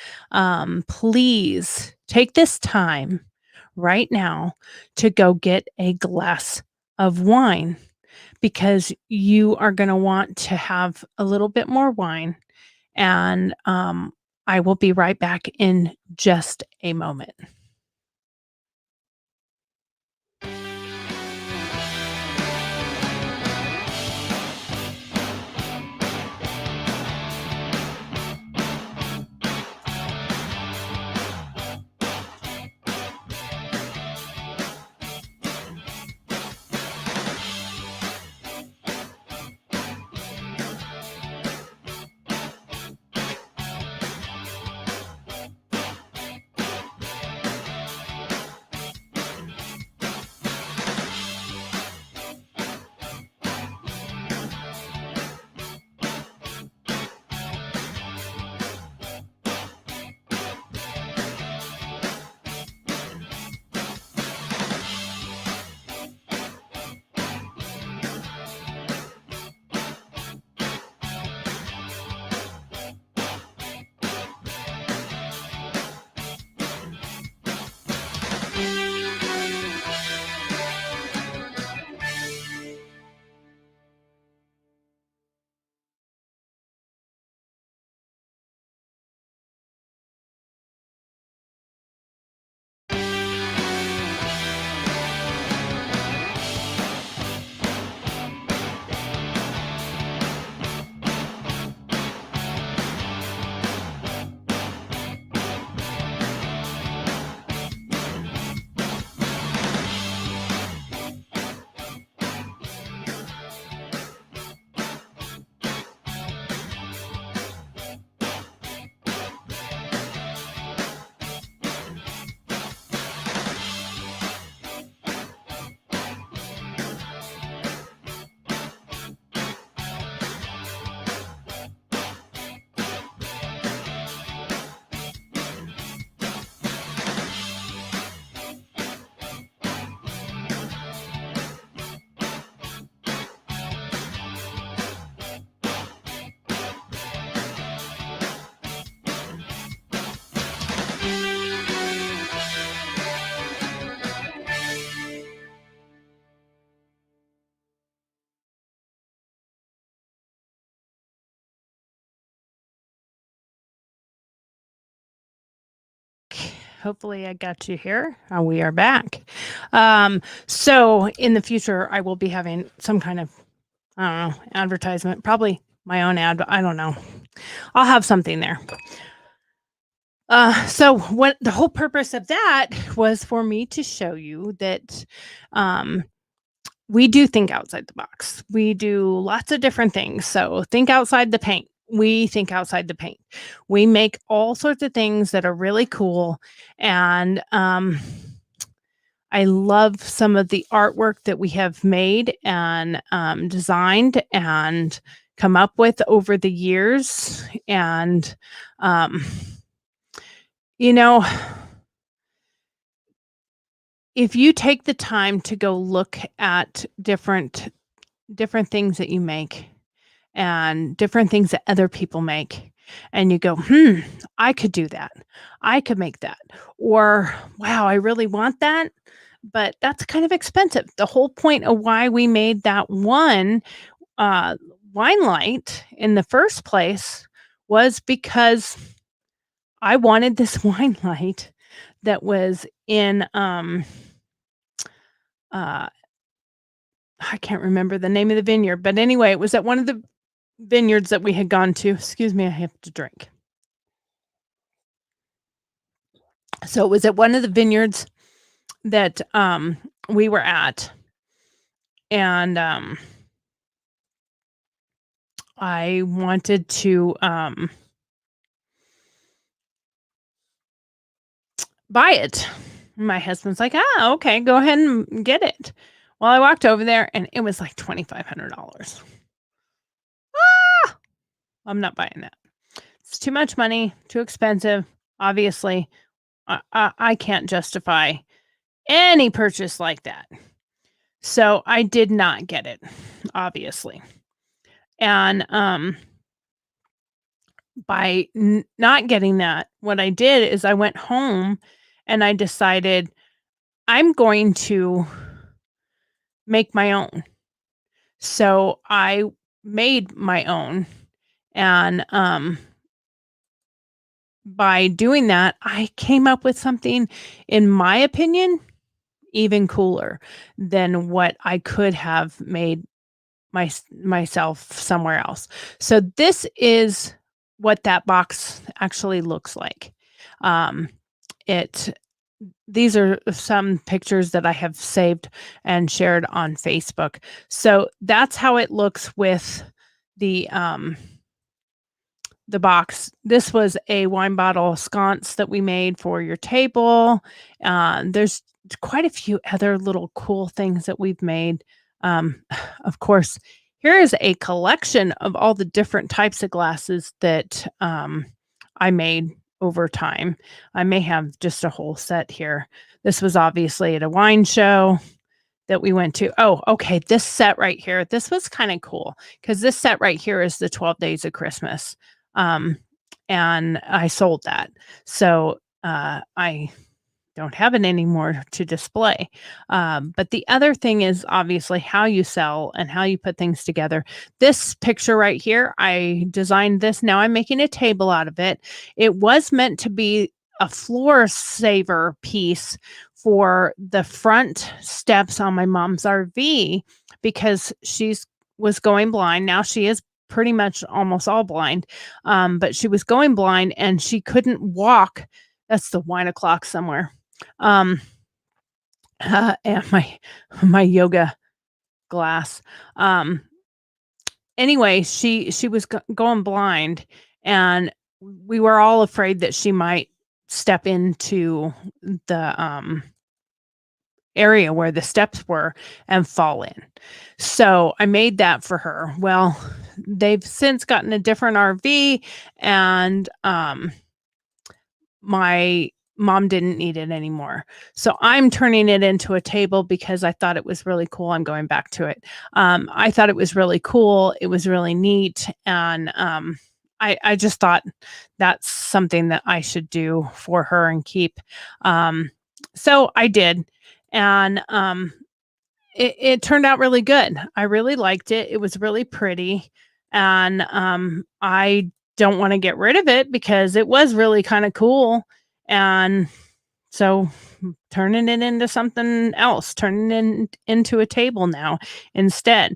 Please take this time right now to go get a glass of wine, because you are going to want to have a little bit more wine. And I will be right back in just a moment. Hopefully I got you here. We are back. So in the future, I will be having some kind of, I don't know, advertisement, probably my own ad, but I don't know. I'll have something there. So what the whole purpose of that was for me to show you that we do think outside the box. We do lots of different things. So think outside the paint. We think outside the paint. We make all sorts of things that are really cool. And I love some of the artwork that we have made and designed and come up with over the years. And, you know, if you take the time to go look at different things that you make and different things that other people make, and you go, I could do that. I could make that. Or, wow, I really want that, but that's kind of expensive. The whole point of why we made that one wine light in the first place was because I wanted this wine light that was in I can't remember the name of the vineyard, but anyway, it was at one of the vineyards that we had gone to. Excuse me, I have to drink. So it was at one of the vineyards that we were at, and I wanted to buy it. My husband's like, okay, go ahead and get it. Well, I walked over there and it was like $2,500. I'm not buying that. It's too much money, too expensive. Obviously, I can't justify any purchase like that. So I did not get it, obviously. And by not getting that, what I did is I went home and I decided I'm going to make my own. So I made my own. And by doing that, I came up with something, in my opinion, even cooler than what I could have made myself somewhere else. So this is what that box actually looks like. These are some pictures that I have saved and shared on Facebook. So that's how it looks with the box. This was a wine bottle sconce that we made for your table. There's quite a few other little cool things that we've made. Of course, here is a collection of all the different types of glasses that I made over time. I may have just a whole set here. This was obviously at a wine show that we went to. Oh, okay. This set right here, this was kind of cool because this set right here is the 12 Days of Christmas. And I sold that. So I don't have it anymore to display. But the other thing is obviously how you sell and how you put things together. This picture right here, I designed this. Now I'm making a table out of it. It was meant to be a floor saver piece for the front steps on my mom's RV because was going blind. Now she is pretty much almost all blind. But she was going blind and she couldn't walk. That's the wine o'clock somewhere. And my yoga glass. Anyway, she was going blind and we were all afraid that she might step into the area where the steps were and fall in. So I made that for her. Well, they've since gotten a different RV and my mom didn't need it anymore. So I'm turning it into a table because I thought it was really cool. I'm going back to it. I thought it was really cool. It was really neat. And I just thought that's something that I should do for her and keep. So I did. And it turned out really good. I really liked it. It was really pretty. And I don't want to get rid of it because it was really kind of cool. And So turning it into something else, turning it into a table now instead.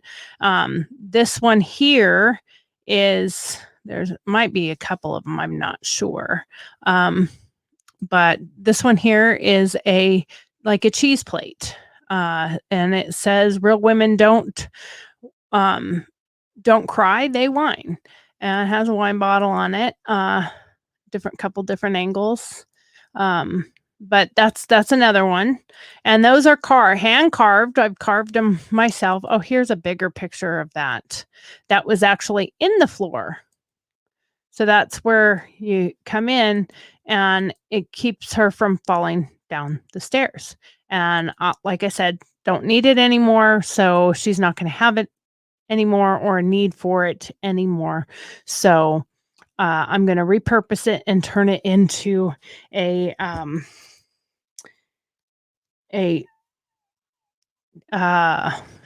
This one here is there's might be a couple of them, I'm not sure. But this one here is like a cheese plate. And it says real women um don't cry, they whine. And it has a wine bottle on it. Different angles. But that's another one. And those are hand carved. I've carved them myself. Oh, here's a bigger picture of that. That was actually in the floor. So that's where you come in and it keeps her from falling down the stairs. And like I said, don't need it anymore. So she's not going to have it anymore or a need for it anymore. So I'm going to repurpose it and turn it into a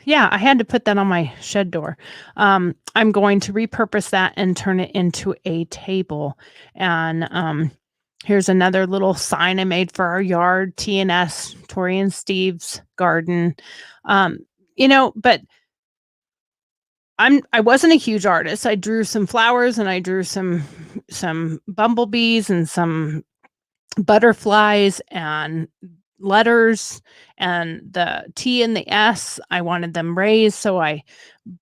yeah, I had to put that on my shed door. I'm going to repurpose that and turn it into a table. And here's another little sign I made for our yard, T&S, Tori and Steve's garden. But I wasn't a huge artist. I drew some flowers and I drew some bumblebees and some butterflies and letters, and the T and the S, I wanted them raised. So I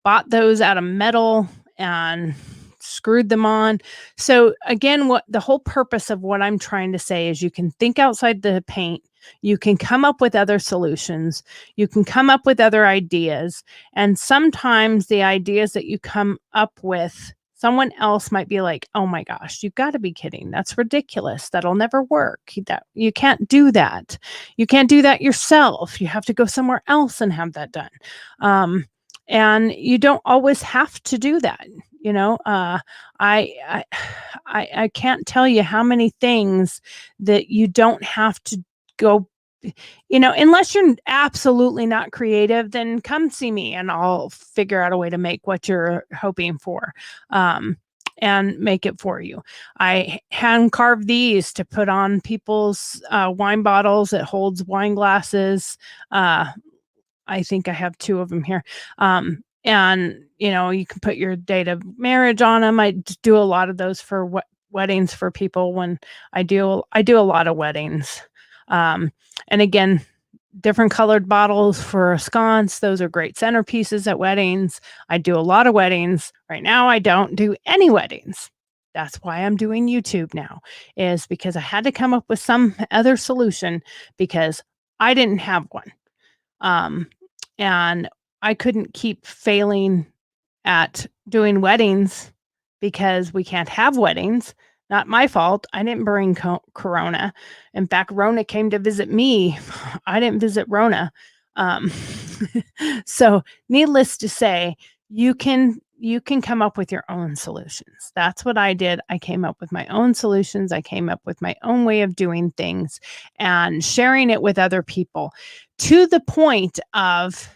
bought those out of metal and screwed them on. So again, what the whole purpose of what I'm trying to say is you can think outside the paint. You can come up with other solutions. You can come up with other ideas. And sometimes the ideas that you come up with, someone else might be like, oh my gosh, you've got to be kidding. That's ridiculous. That'll never work. You can't do that. You can't do that yourself. You have to go somewhere else and have that done. And you don't always have to do that. I can't tell you how many things that you don't have to go, unless you're absolutely not creative, then come see me and I'll figure out a way to make what you're hoping for, and make it for you. I hand carved these to put on people's wine bottles. It holds wine glasses. I think I have 2 of them here. And you can put your date of marriage on them. I do a lot of those for weddings for people when I do a lot of weddings. And again, different colored bottles for a sconce. Those are great centerpieces at weddings. I do a lot of weddings. Right now, I don't do any weddings. That's why I'm doing YouTube now, is because I had to come up with some other solution because I didn't have one. And I couldn't keep failing at doing weddings because we can't have weddings. Not my fault. I didn't bring Corona. In fact, Rona came to visit me. I didn't visit Rona. So needless to say, you can come up with your own solutions. That's what I did. I came up with my own solutions. I came up with my own way of doing things and sharing it with other people to the point of,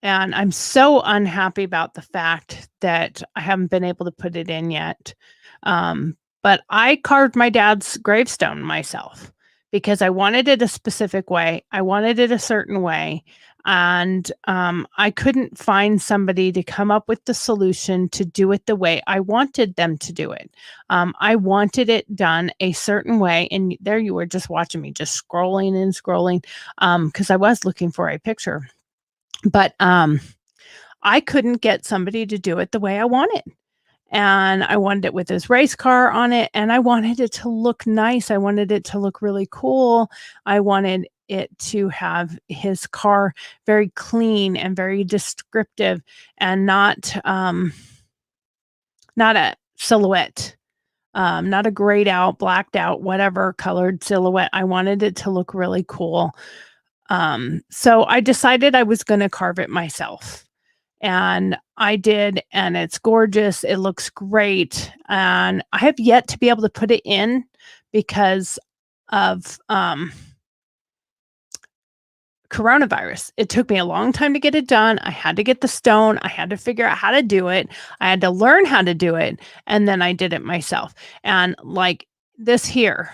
and I'm so unhappy about the fact that I haven't been able to put it in yet. But I carved my dad's gravestone myself because I wanted it a specific way. I wanted it a certain way. And I couldn't find somebody to come up with the solution to do it the way I wanted them to do it. I wanted it done a certain way. And there you were just watching me just scrolling and scrolling because I was looking for a picture. But I couldn't get somebody to do it the way I wanted. And I wanted it with his race car on it. And I wanted it to look nice. I wanted it to look really cool. I wanted it to have his car very clean and very descriptive and not a silhouette, not a grayed out, blacked out, whatever colored silhouette. I wanted it to look really cool. So I decided I was going to carve it myself. And I did, and it's gorgeous. It looks great. And I have yet to be able to put it in because of coronavirus. It took me a long time to get it done. I had to get the stone. I had to figure out how to do it. I had to learn how to do it. And then I did it myself. And like this here,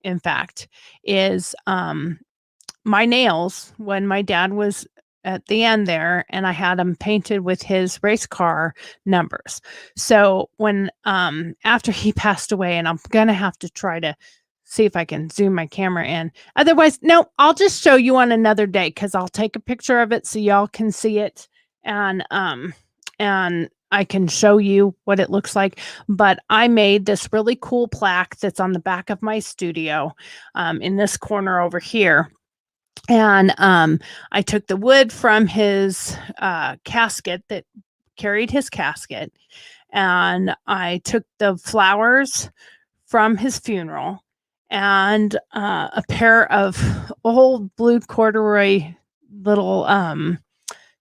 in fact, is my nails when my dad was at the end there and I had them painted with his race car numbers. So when after he passed away, and I'm gonna have to try to see if I can zoom my camera in. Otherwise, no, I'll just show you on another day because I'll take a picture of it so y'all can see it and I can show you what it looks like. But I made this really cool plaque that's on the back of my studio in this corner over here. And I took the wood from his casket that carried his casket, and I took the flowers from his funeral and a pair of old blue corduroy little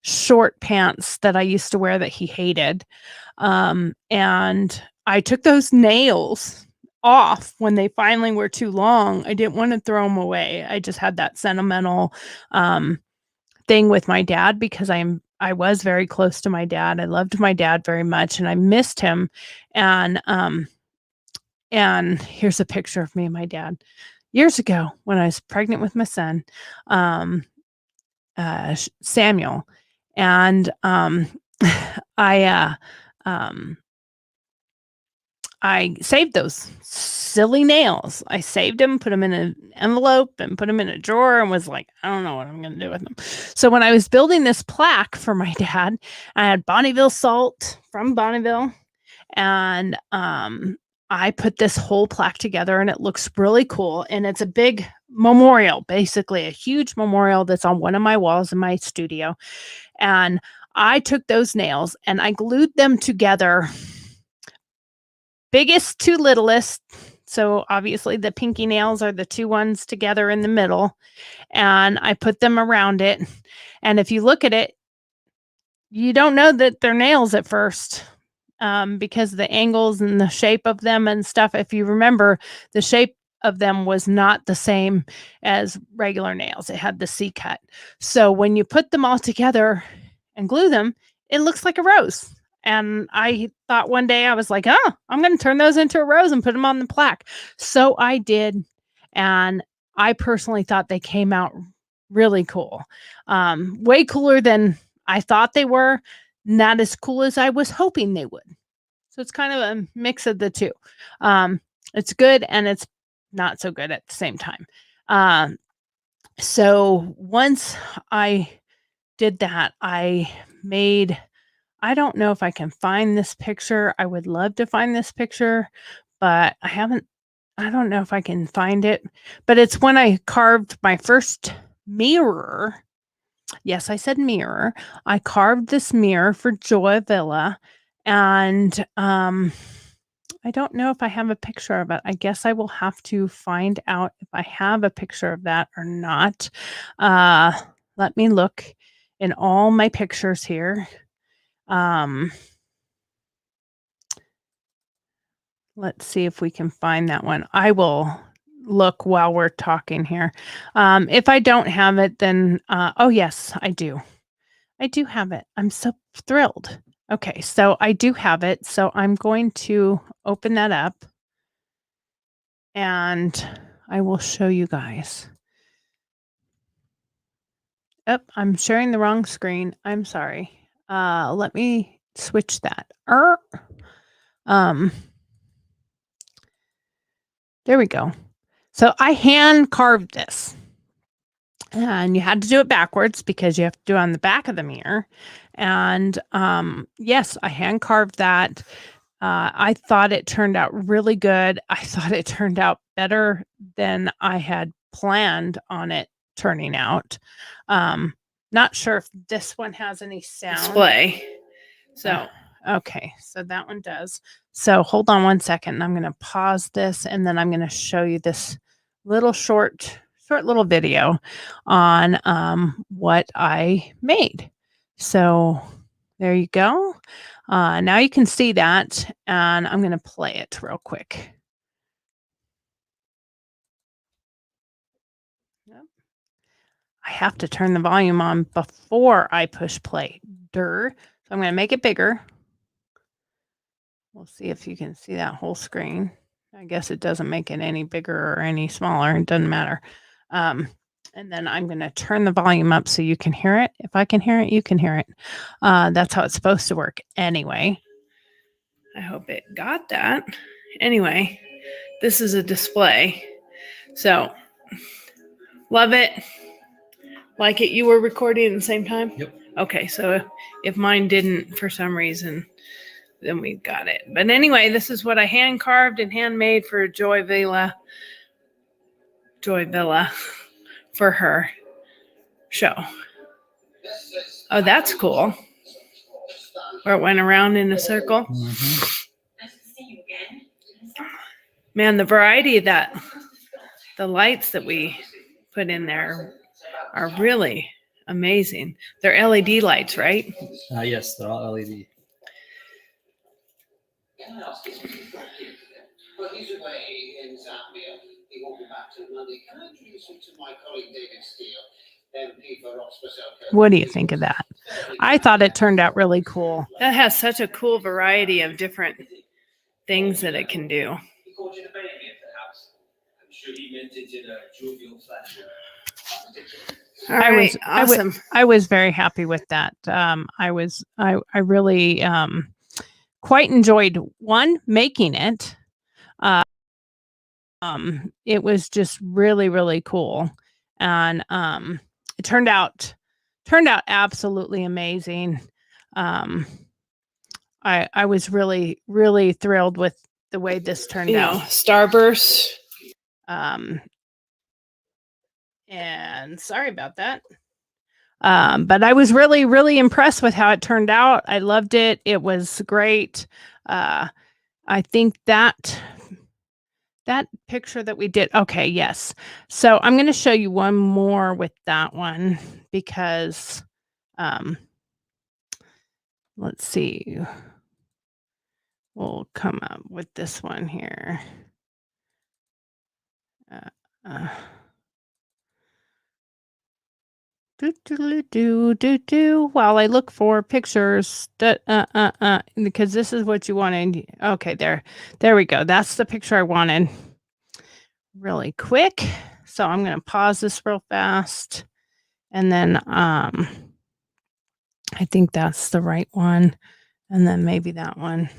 short pants that I used to wear that he hated. And I took those nails off when they finally were too long. I didn't want to throw them away. I just had that sentimental thing with my dad because I was very close to my dad. I loved my dad very much and I missed him. And here's a picture of me and my dad years ago when I was pregnant with my son, Samuel. And I saved those silly nails. I saved them, put them in an envelope, and put them in a drawer, and was like, I don't know what I'm going to do with them. So when I was building this plaque for my dad, I had Bonneville salt from Bonneville, and I put this whole plaque together, and it looks really cool. And it's a big memorial, basically a huge memorial that's on one of my walls in my studio. And I took those nails and I glued them together, biggest to littlest. So obviously the pinky nails are the two ones together in the middle. And I put them around it. And if you look at it, you don't know that they're nails at first because the angles and the shape of them and stuff. If you remember, the shape of them was not the same as regular nails. It had the C cut. So when you put them all together and glue them, it looks like a rose. And I thought one day I was like, oh, I'm going to turn those into a rose and put them on the plaque. So I did. And I personally thought they came out really cool. Way cooler than I thought they were. Not as cool as I was hoping they would. So it's kind of a mix of the two. It's good and it's not so good at the same time. So once I did that, I don't know if I can find this picture. I would love to find this picture, but I don't know if I can find it. But it's when I carved my first mirror. Yes, I said mirror. I carved this mirror for Joy Villa, and I don't know if I have a picture of it. I guess I will have to find out if I have a picture of that or not. Let me look in all my pictures here. Let's see if we can find that one. I will look while we're talking here. If I don't have it, then oh yes, I do. I do have it. I'm so thrilled. Okay, so I do have it. So I'm going to open that up and I will show you guys. Oh, I'm sharing the wrong screen. I'm sorry. Let me switch that. There we go. So I hand carved this. And you had to do it backwards because you have to do it on the back of the mirror. And yes, I hand carved that. I thought it turned out really good. I thought it turned out better than I had planned on it turning out. Not sure if this one has any sound. Display. So, okay, so that one does. So hold on one second. I'm going to pause this and then I'm going to show you this little short little video on what I made. So there you go. Now you can see that, and I'm going to play it real quick. Yep. I have to turn the volume on before I push play. So I'm going to make it bigger. We'll see if you can see that whole screen. I guess it doesn't make it any bigger or any smaller. It doesn't matter. And then I'm going to turn the volume up so you can hear it. If I can hear it, you can hear it. That's how it's supposed to work anyway. I hope it got that. Anyway, this is a display. So, love it. Like it. You were recording at the same time? Yep. Okay, so if mine didn't for some reason, then we got it. But anyway, this is what I hand carved and handmade for Joy Villa for her show. Oh, that's cool. Where it went around in a circle. Man, the variety that the lights that we put in there are really amazing. They're LED lights, right? Yes, they're all LED. Well, he's away in Zambia. He won't be back till Monday. Can I introduce you to my colleague David Steele, MP for Roxburgh? What do you think of that? I thought it turned out really cool. That has such a cool variety of different things that it can do. He called you the baby at the house. I'm sure he meant it in a jovial fashion. All right, awesome. I was very happy with that. I really quite enjoyed making it. It was just really, really cool. And it turned out absolutely amazing. I was really, really thrilled with the way this turned out. Starburst. And sorry about that. But I was really, really impressed with how it turned out. I loved it. It was great. I think that picture that we did. Okay, yes. So I'm going to show you one more with that one because, let's see. We'll come up with this one here. While I look for pictures, because this is what you wanted. Okay, there we go. That's the picture I wanted. Really quick. So I'm going to pause this real fast, and then I think that's the right one, and then maybe that one.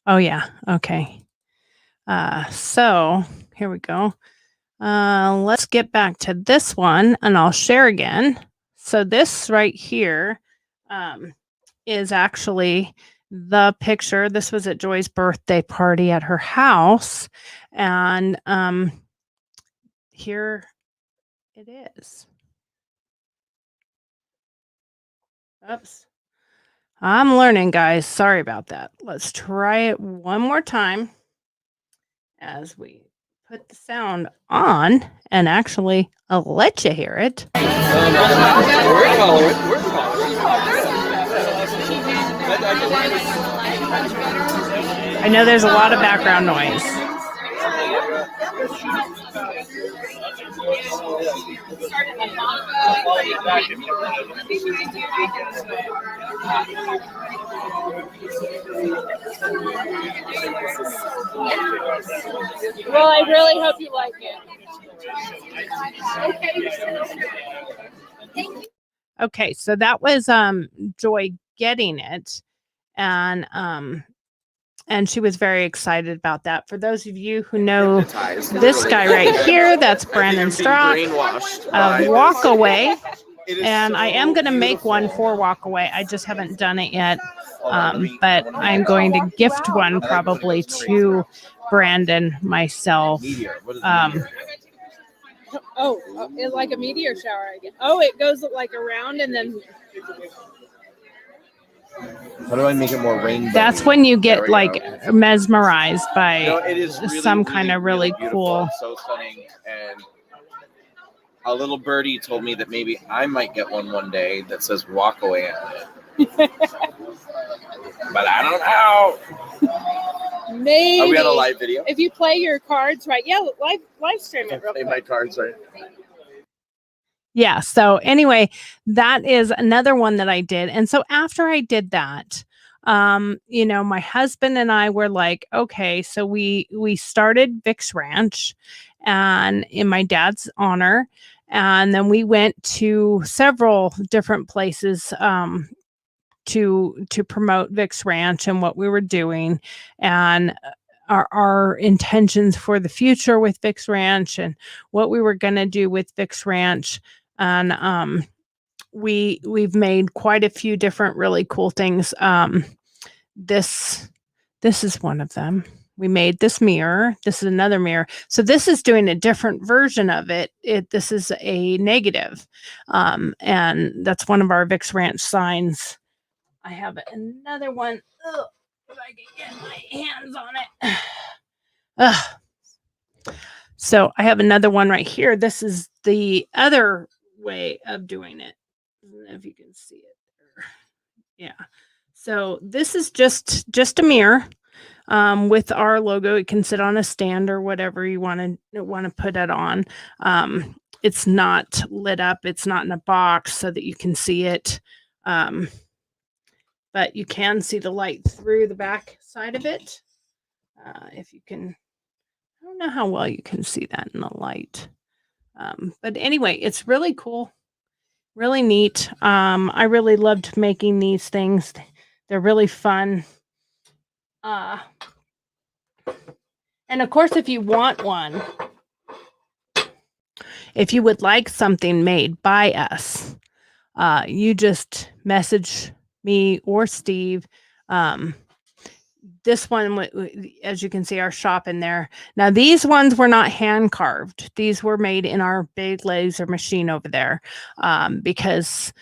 Oh yeah. Okay. So here we go. Let's get back to this one and I'll share again. So this right here is actually the picture. This was at Joy's birthday party at her house. And here it is. Oops. I'm learning, guys. Sorry about that. Let's try it one more time as we put the sound on, and actually I'll let you hear it. I know there's a lot of background noise. Well, I really hope you like it. Okay, so that was Joy getting it, and she was very excited about that. For those of you who know this guy right here, that's Brandon Strock of Walk Away. And I am going to make one for Walk Away. I just haven't done it yet. But I'm going to gift one probably to Brandon myself. It's like a meteor shower, I guess. Oh, it goes like around and then. How do I make it more rainbow? That's when you get like mesmerized by it is really, some kind of really cool. So stunning. And a little birdie told me that maybe I might get one day that says "Walk Away" on it. But I don't know. Maybe. Are we on a live video? If you play your cards right, yeah, live stream it real Play quick. my cards right. Yeah. So anyway, that is another one that I did. And so after I did that, My husband and I were like, okay, so we started Vic's Ranch and in my dad's honor. And then we went to several different places to promote Vic's Ranch and what we were doing and our intentions for the future with Vic's Ranch and what we were going to do with Vic's Ranch. And we've made quite a few different really cool things. This is one of them. We made this mirror. This is another mirror. So this is doing a different version of it. This is a negative. And that's one of our Vic's Ranch signs. I have another one. Ugh, if I can get my hands on it. Ugh. So I have another one right here. This is the other way of doing it. I don't know if you can see it there. Yeah. So this is just a mirror with our logo. It can sit on a stand or whatever you want to put it on. It's not lit up. It's not in a box so that you can see it. But you can see the light through the back side of it. If you can, I don't know how well you can see that in the light. But anyway, it's really cool, really neat. I really loved making these things. They're really fun. And of course, if you want one, if you would like something made by us, you just message me or Steve. This one, as you can see, our shop in there. Now, these ones were not hand carved. These were made in our big laser machine over there because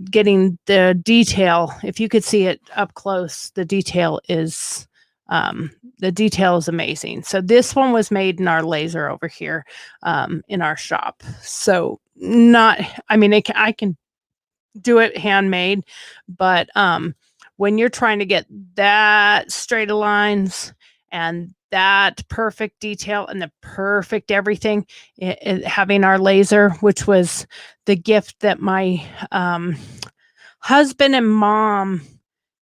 getting the detail, if you could see it up close, the detail is amazing. So this one was made in our laser over here in our shop. So I can do it handmade, but when you're trying to get that straight of lines and that perfect detail and the perfect everything, having our laser, which was the gift that my husband and mom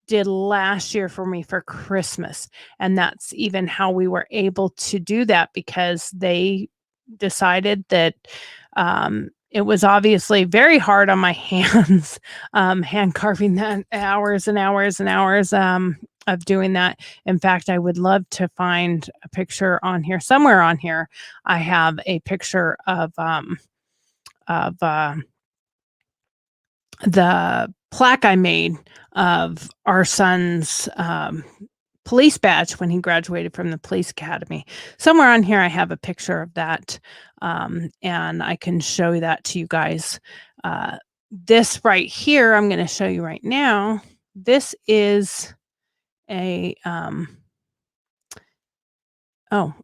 did last year for me for Christmas. And that's even how we were able to do that, because they decided that it was obviously very hard on my hands, hand carving that, hours and hours and hours of doing that. In fact, I would love to find a picture on here, somewhere on here. I have a picture of the plaque I made of our son's police badge when he graduated from the police academy. Somewhere on here, I have a picture of that. And I can show that to you guys. This right here, I'm going to show you right now. This is a,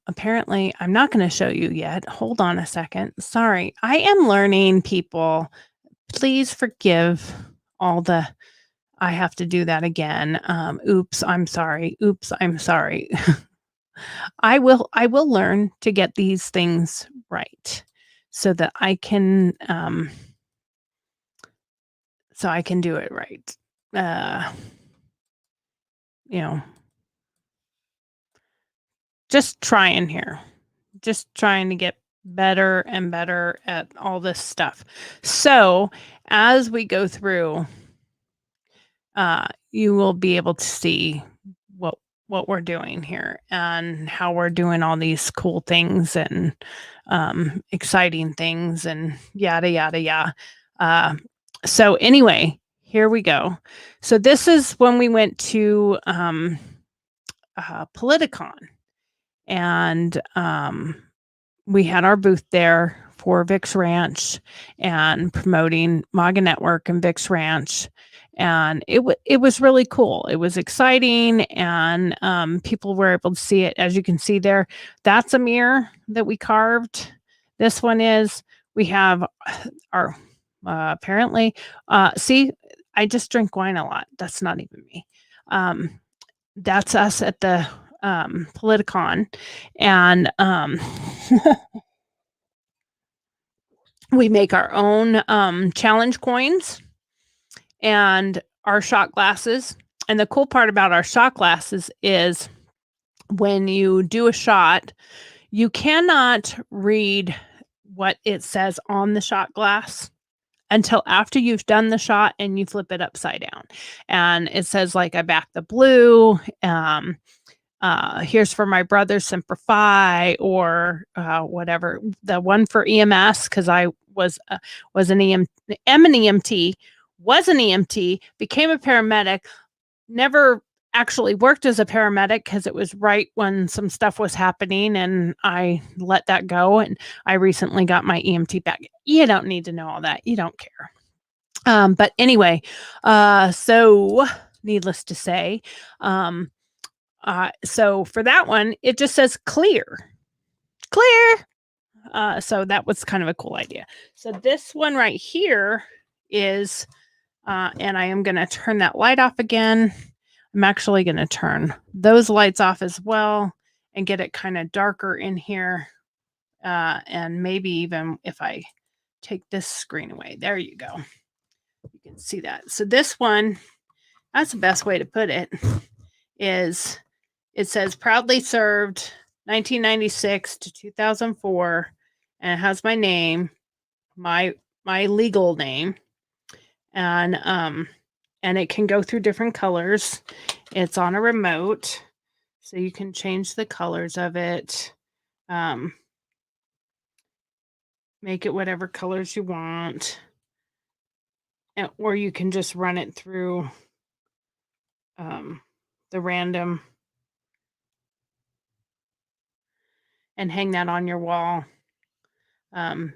apparently I'm not going to show you yet. Hold on a second. Sorry. I am learning, people. Please forgive all the, I have to do that again. Oops, I'm sorry. Oops, I'm sorry. I will learn to get these things right so that I can do it right. Just trying here. Just trying to get better and better at all this stuff. So, as we go through, you will be able to see what we're doing here and how we're doing all these cool things and exciting things and yada yada yada. So anyway, here we go. So this is when we went to Politicon, and we had our booth there for Vic's Ranch and promoting MAGA Network and Vic's Ranch. And it was really cool. It was exciting, and people were able to see it. As you can see there, that's a mirror that we carved. This one is, we have our, apparently, see, I just drink wine a lot. That's not even me. That's us at the Politicon. And we make our own challenge coins and our shot glasses. and the cool part about our shot glasses is when you do a shot, you cannot read what it says on the shot glass until after you've done the shot and you flip it upside down. And it says, like, I back the blue. Here's for my brother, Semper Fi, or whatever. The one for EMS, because I was an EMT, was an EMT, became a paramedic, never actually worked as a paramedic because it was right when some stuff was happening and I let that go. And I recently got my EMT back. You don't need to know all that. You don't care. But anyway, so needless to say, so for that one, it just says clear. So that was kind of a cool idea. So this one right here is, and I am going to turn that light off again. I'm actually going to turn those lights off as well and get it kind of darker in here. And maybe even if I take this screen away, there you go. You can see that. So this one, that's the best way to put it, is it says proudly served 1996 to 2004. And it has my name, my legal name. And it can go through different colors. It's on a remote, so you can change the colors of it. Make it whatever colors you want. Or you can just run it through the random and hang that on your wall.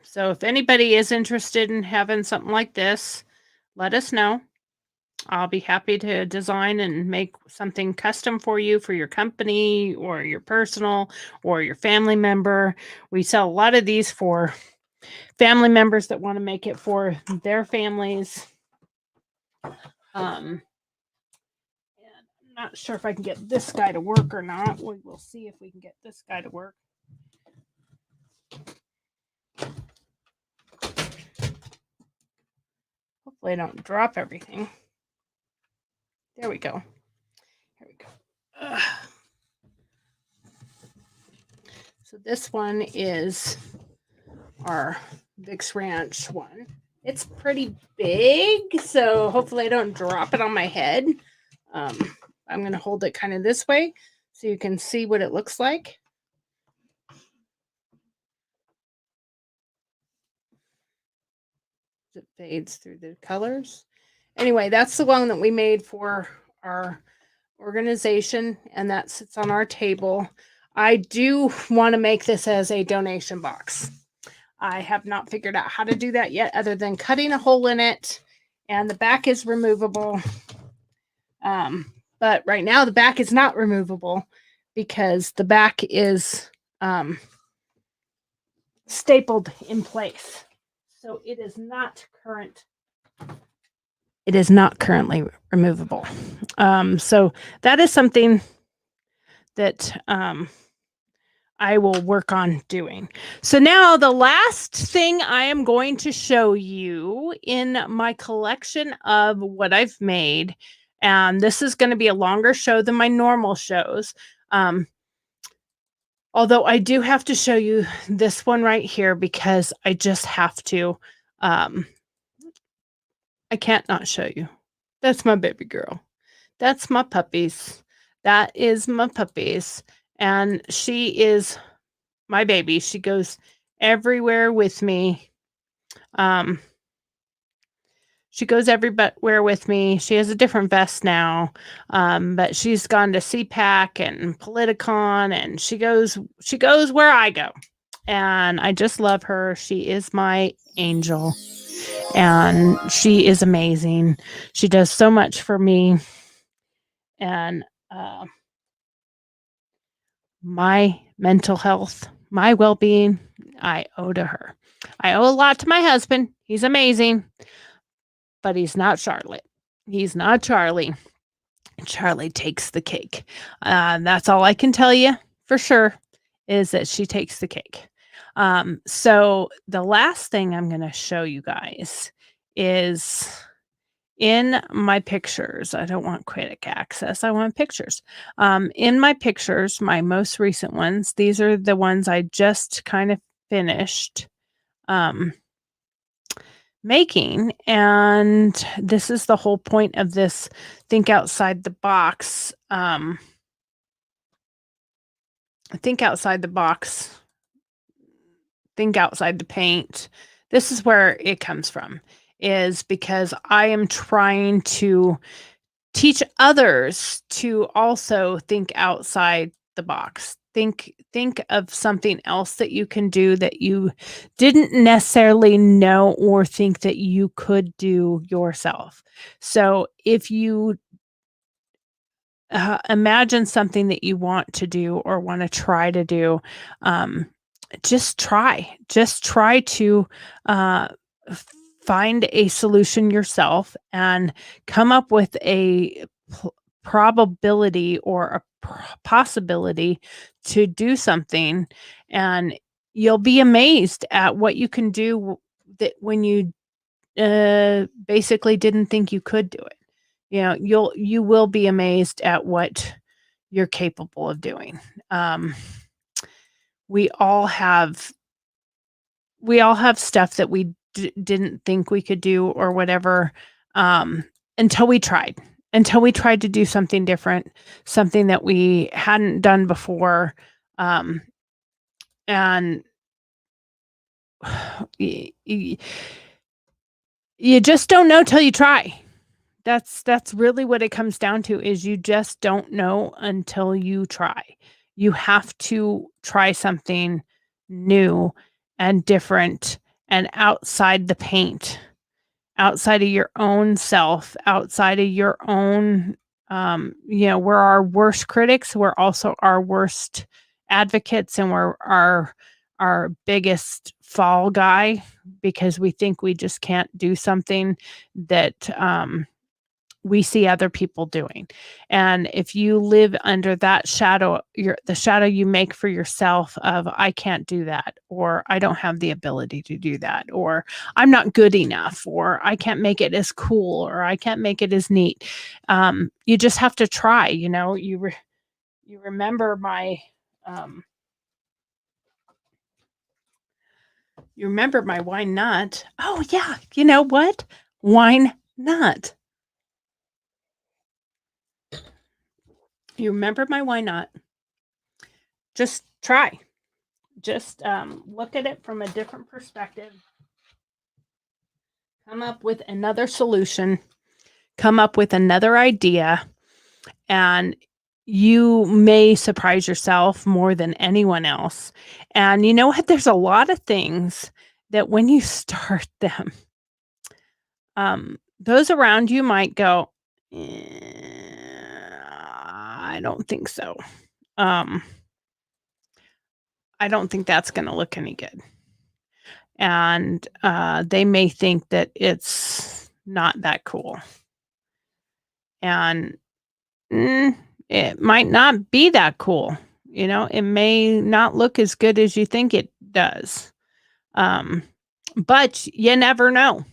So if anybody is interested in having something like this, let us know. I'll be happy to design and make something custom for you, for your company or your personal or your family member. We sell a lot of these for family members that want to make it for their families. And I'm not sure if I can get this guy to work or not. We will see if we can get this guy to work. Hopefully I don't drop everything. There we go. Here we go. So this one is our Vix Ranch one. It's pretty big, so hopefully I don't drop it on my head. I'm going to hold it kind of this way so you can see what it looks like. It fades through the colors. Anyway, that's the one that we made for our organization, and that sits on our table. I do want to make this as a donation box. I have not figured out how to do that yet, other than cutting a hole in it, and the back is removable. But right now the back is not removable because the back is stapled in place. So it is not current. It is not currently removable. So that is something that I will work on doing. So now the last thing I am going to show you in my collection of what I've made, and this is going to be a longer show than my normal shows. Although I do have to show you this one right here because I just have to. I can't not show you. That's my baby girl. That's my puppies. That is my puppies. And she is my baby. She goes everywhere with me. She goes everywhere with me. She has a different vest now. But she's gone to CPAC and Politicon, and she goes where I go. And I just love her. She is my angel. And she is amazing. She does so much for me. And my mental health, my well-being, I owe to her. I owe a lot to my husband. He's amazing. But he's not Charlotte. He's not Charlie. Charlie takes the cake. That's all I can tell you for sure, is that she takes the cake. So the last thing I'm going to show you guys is in my pictures, I don't want quick access. I want pictures. In my pictures, my most recent ones, these are the ones I just kind of finished making. And this is the whole point of this think outside the box. Think outside the box. Think outside the paint. This is where it comes from, is because I am trying to teach others to also think outside the box. Think of something else that you can do that you didn't necessarily know or think that you could do yourself. So if you imagine something that you want to do or want to try to do, just try to find a solution yourself and come up with a probability or a possibility to do something, and you'll be amazed at what you can do that when you basically didn't think you could do it. You will be amazed at what you're capable of doing. We all have stuff that we didn't think we could do or whatever, until we tried to do something different, something that we hadn't done before. And you just don't know till you try. That's really what it comes down to, is you just don't know until you try. You have to try something new and different and outside the paint, outside of your own self, outside of your own, we're our worst critics. We're also our worst advocates, and we're our biggest fall guy, because we think we just can't do something that we see other people doing. And if you live under that shadow, the shadow you make for yourself of, I can't do that, or I don't have the ability to do that, or I'm not good enough, or I can't make it as cool, or I can't make it as neat. You just have to try. You remember my why not? Oh yeah, you know what? Why not? You remember my why not? Just try. Just look at it from a different perspective. Come up with another solution. Come up with another idea. And you may surprise yourself more than anyone else. And you know what? There's a lot of things that when you start them, those around you might go, I don't think so. I don't think that's going to look any good. And they may think that it's not that cool. And it might not be that cool. It may not look as good as you think it does. But you never know.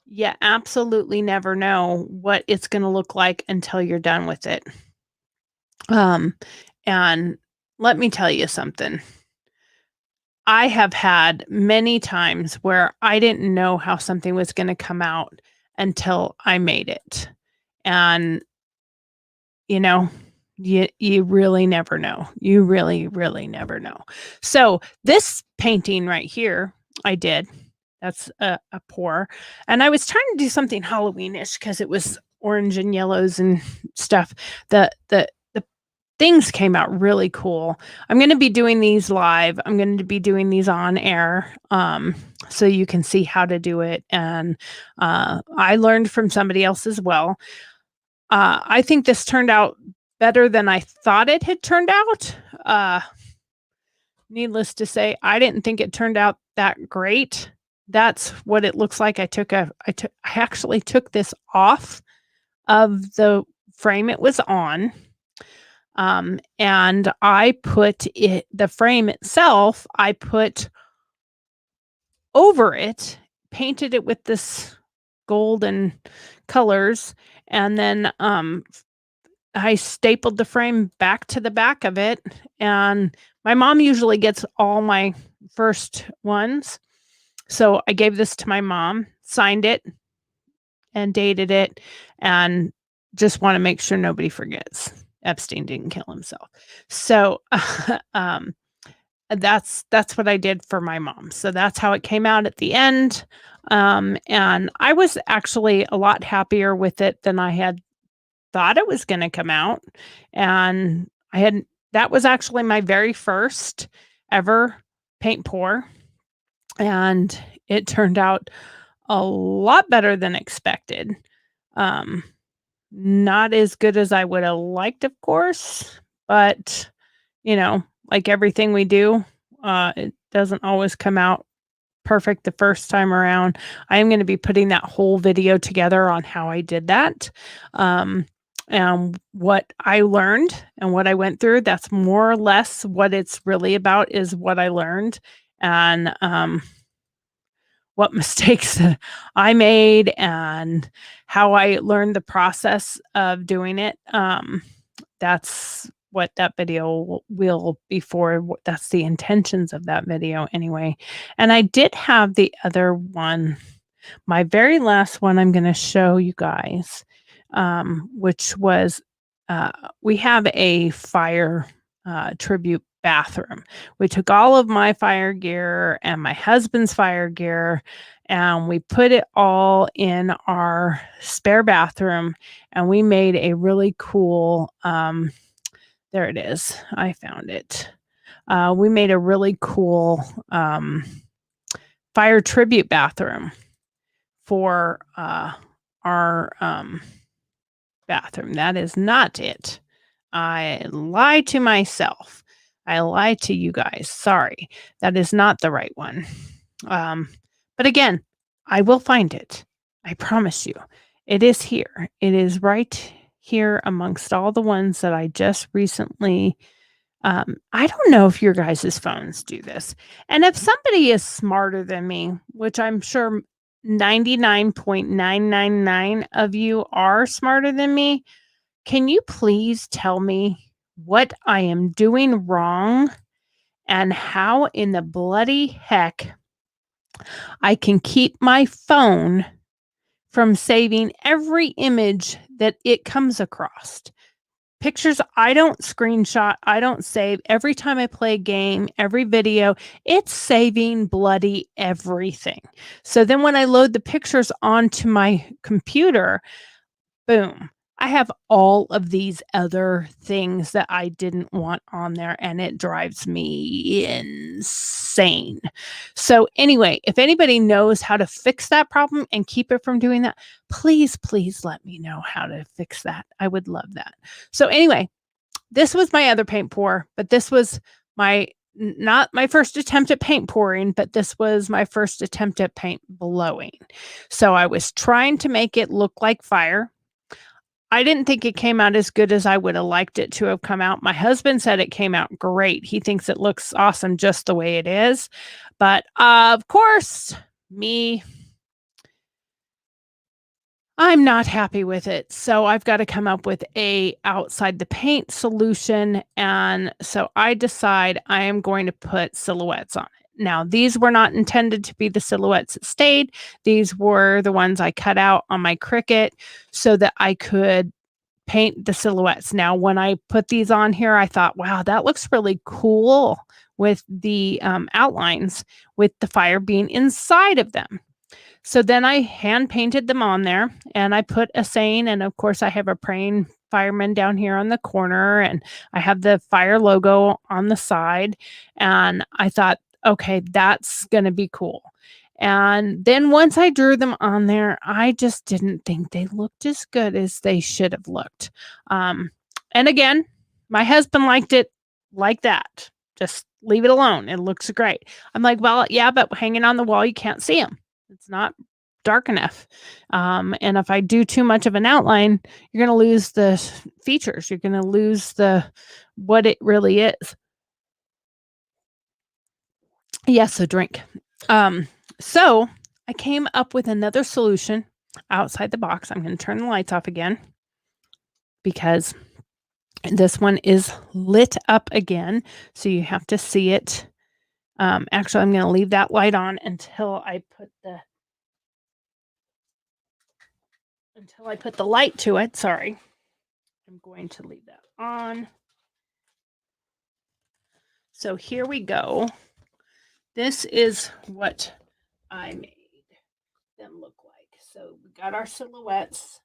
You absolutely never know what it's going to look like until you're done with it. And let me tell you something. I have had many times where I didn't know how something was going to come out until I made it. And, you really never know. You really, really never know. So this painting right here, I did. That's a pour. And I was trying to do something Halloweenish because it was orange and yellows and stuff. The things came out really cool. I'm going to be doing these live. I'm going to be doing these on air, so you can see how to do it. And I learned from somebody else as well. I think this turned out better than I thought it had turned out. Needless to say, I didn't think it turned out that great. That's what it looks like. I actually took this off of the frame it was on. And I put the frame itself, I put over it, painted it with this golden colors, and then I stapled the frame back to the back of it. And my mom usually gets all my first ones. So I gave this to my mom, signed it, and dated it, and just want to make sure nobody forgets Epstein didn't kill himself. So that's what I did for my mom. So that's how it came out at the end. And I was actually a lot happier with it than I had thought it was going to come out. And that was actually my very first ever paint pour. And it turned out a lot better than expected. Not as good as I would have liked, of course, but like everything we do, it doesn't always come out perfect the first time around. I am going to be putting that whole video together on how I did that. And what I learned and what I went through, that's more or less what it's really about, is what I learned and what mistakes I made and how I learned the process of doing it. That's what that video will be for. That's the intentions of that video anyway. And I did have the other one, my very last one I'm going to show you guys, which was, we have a fire tribute bathroom. We took all of my fire gear and my husband's fire gear and we put it all in our spare bathroom, and we made a really cool, there it is. I found it. We made a really cool fire tribute bathroom for our bathroom. That is not it. I lied to myself. I lied to you guys. Sorry. That is not the right one. But again, I will find it. I promise you. It is here. It is right here amongst all the ones that I just recently. I don't know if your guys' phones do this. And if somebody is smarter than me, which I'm sure 99.999 of you are smarter than me, can you please tell me what I am doing wrong and how in the bloody heck I can keep my phone from saving every image that it comes across? Pictures I don't screenshot, I don't save. Every time I play a game, every video, it's saving bloody everything. So then when I load the pictures onto my computer, boom, I have all of these other things that I didn't want on there, and it drives me insane. So anyway, if anybody knows how to fix that problem and keep it from doing that, please, please let me know how to fix that. I would love that. So anyway, this was my other paint pour, but this was not my first attempt at paint pouring, but this was my first attempt at paint blowing. So I was trying to make it look like fire. I didn't think it came out as good as I would have liked it to have come out. My husband said it came out great. He thinks it looks awesome just the way it is. But of course, I'm not happy with it. So I've got to come up with a outside the paint solution. And so I decide I am going to put silhouettes on it. Now, these were not intended to be the silhouettes that stayed. These were the ones I cut out on my Cricut so that I could paint the silhouettes. Now, when I put these on here, I thought, wow, that looks really cool with the outlines, with the fire being inside of them. So then I hand painted them on there, and I put a saying, and of course I have a praying fireman down here on the corner, and I have the fire logo on the side, and I thought, okay, that's going to be cool. And then once I drew them on there, I just didn't think they looked as good as they should have looked. And again, my husband liked it like that. Just leave it alone. It looks great. I'm like, well, yeah, but hanging on the wall, you can't see them. It's not dark enough. And if I do too much of an outline, you're going to lose the features. You're going to lose what it really is. Yes, a drink. So I came up with another solution. outside the box. I'm going to turn the lights off again because this one is lit up again. So you have to see it. Actually, I'm going to leave that light on until I put the light to it. Sorry. I'm going to leave that on. So here we go. This is what I made them look like. So we got our silhouettes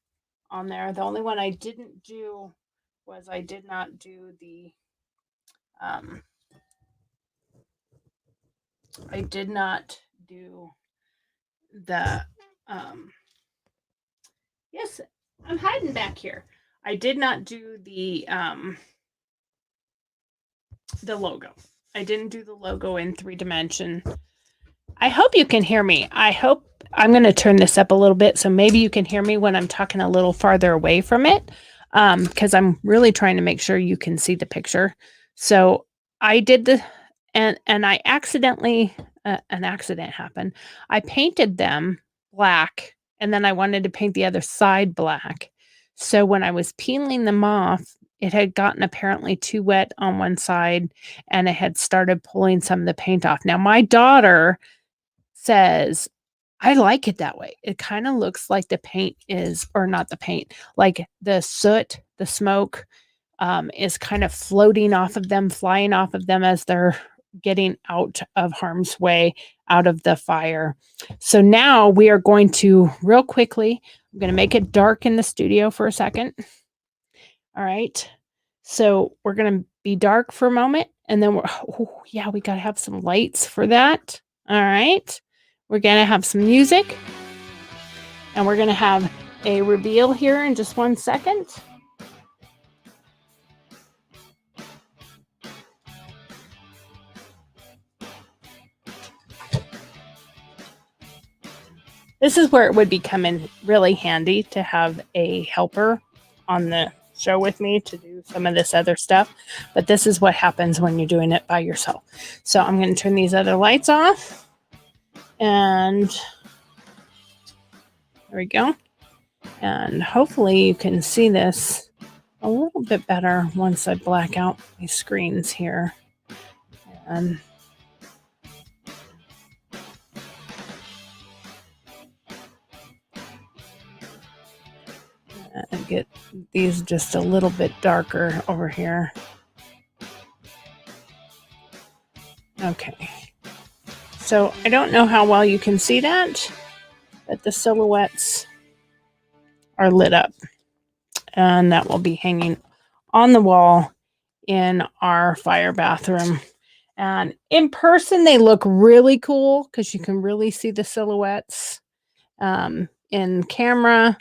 on there. The only one I didn't do was I did not do the yes, I'm hiding back here. I did not do the logo. I didn't do the logo in 3-dimension. I hope you can hear me. I'm going to turn this up a little bit so maybe you can hear me when I'm talking a little farther away from it, because I'm really trying to make sure you can see the picture. So I did and I accidentally, an accident happened. I painted them black and then I wanted to paint the other side black. So when I was peeling them off, it had gotten apparently too wet on one side and it had started pulling some of the paint off. Now, my daughter says, I like it that way. It kind of looks like the paint is, or not the paint, like the soot, the smoke is kind of floating off of them, flying off of them as they're getting out of harm's way, out of the fire. So now we are going to real quickly, I'm going to make it dark in the studio for a second. All right. So we're going to be dark for a moment and then we got to have some lights for that. All right. We're going to have some music and we're going to have a reveal here in just 1 second. This is where it would be coming really handy to have a helper on the show with me to do some of this other stuff. But this is what happens when you're doing it by yourself. So I'm going to turn these other lights off. And there we go. And hopefully you can see this a little bit better once I black out my screens here. And get these just a little bit darker over here. Okay. So I don't know how well you can see that, but the silhouettes are lit up. And that will be hanging on the wall in our fire bathroom. And in person, they look really cool because you can really see the silhouettes. In camera,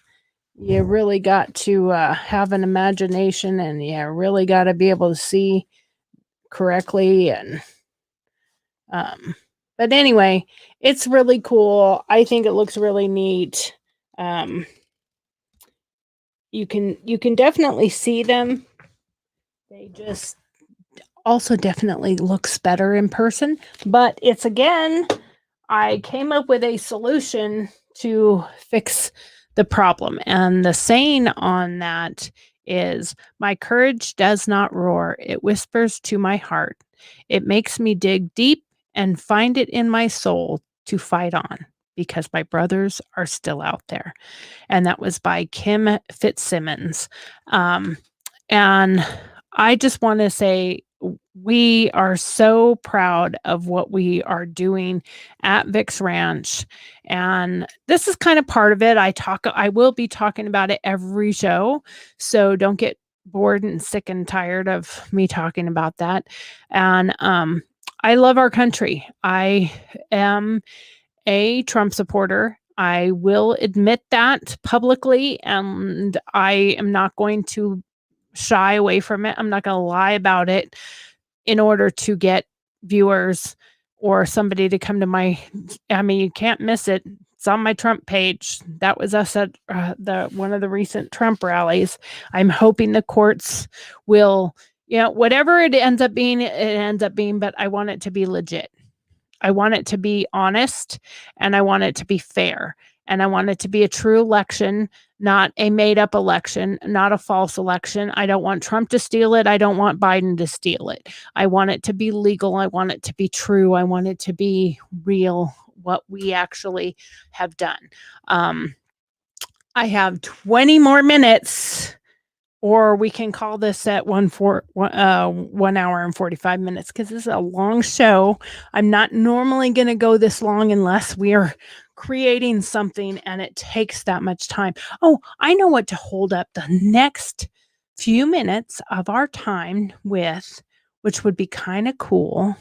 you really got to have an imagination and you really got to be able to see correctly. And but anyway, it's really cool. I think it looks really neat. You can definitely see them. They just also definitely looks better in person. But it's again, I came up with a solution to fix the problem. And the saying on that is, my courage does not roar. It whispers to my heart. It makes me dig deep and find it in my soul to fight on because my brothers are still out there. And that was by Kim Fitzsimmons. And I just want to say, we are so proud of what we are doing at Vic's Ranch. And this is kind of part of it. I will be talking about it every show. So don't get bored and sick and tired of me talking about that. And I love our country. I am a Trump supporter. I will admit that publicly, and I am not going to shy away from it. I'm not going to lie about it in order to get viewers or somebody to come to you can't miss it. It's on my Trump page. That was us at one of the recent Trump rallies. I'm hoping the courts will, whatever it ends up being, but I want it to be legit. I want it to be honest and I want it to be fair. And I want it to be a true election, not a made up election, not a false election. I don't want Trump to steal it. I don't want Biden to steal it. I want it to be legal. I want it to be true. I want it to be real, what we actually have done. I have 20 more minutes, or we can call this at 1 hour and 45 minutes, because this is a long show. I'm not normally going to go this long unless we are creating something and it takes that much time. Oh, I know what to hold up the next few minutes of our time with, which would be kind of cool.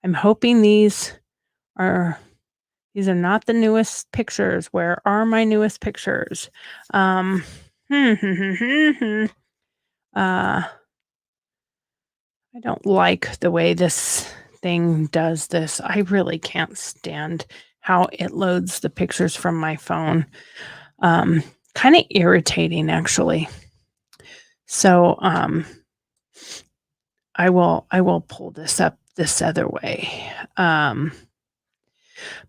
I'm hoping these are not the newest pictures. Where are my newest pictures? I don't like the way this thing does this. I really can't stand how it loads the pictures from my phone. Kind of irritating, actually. So I will pull this up this other way.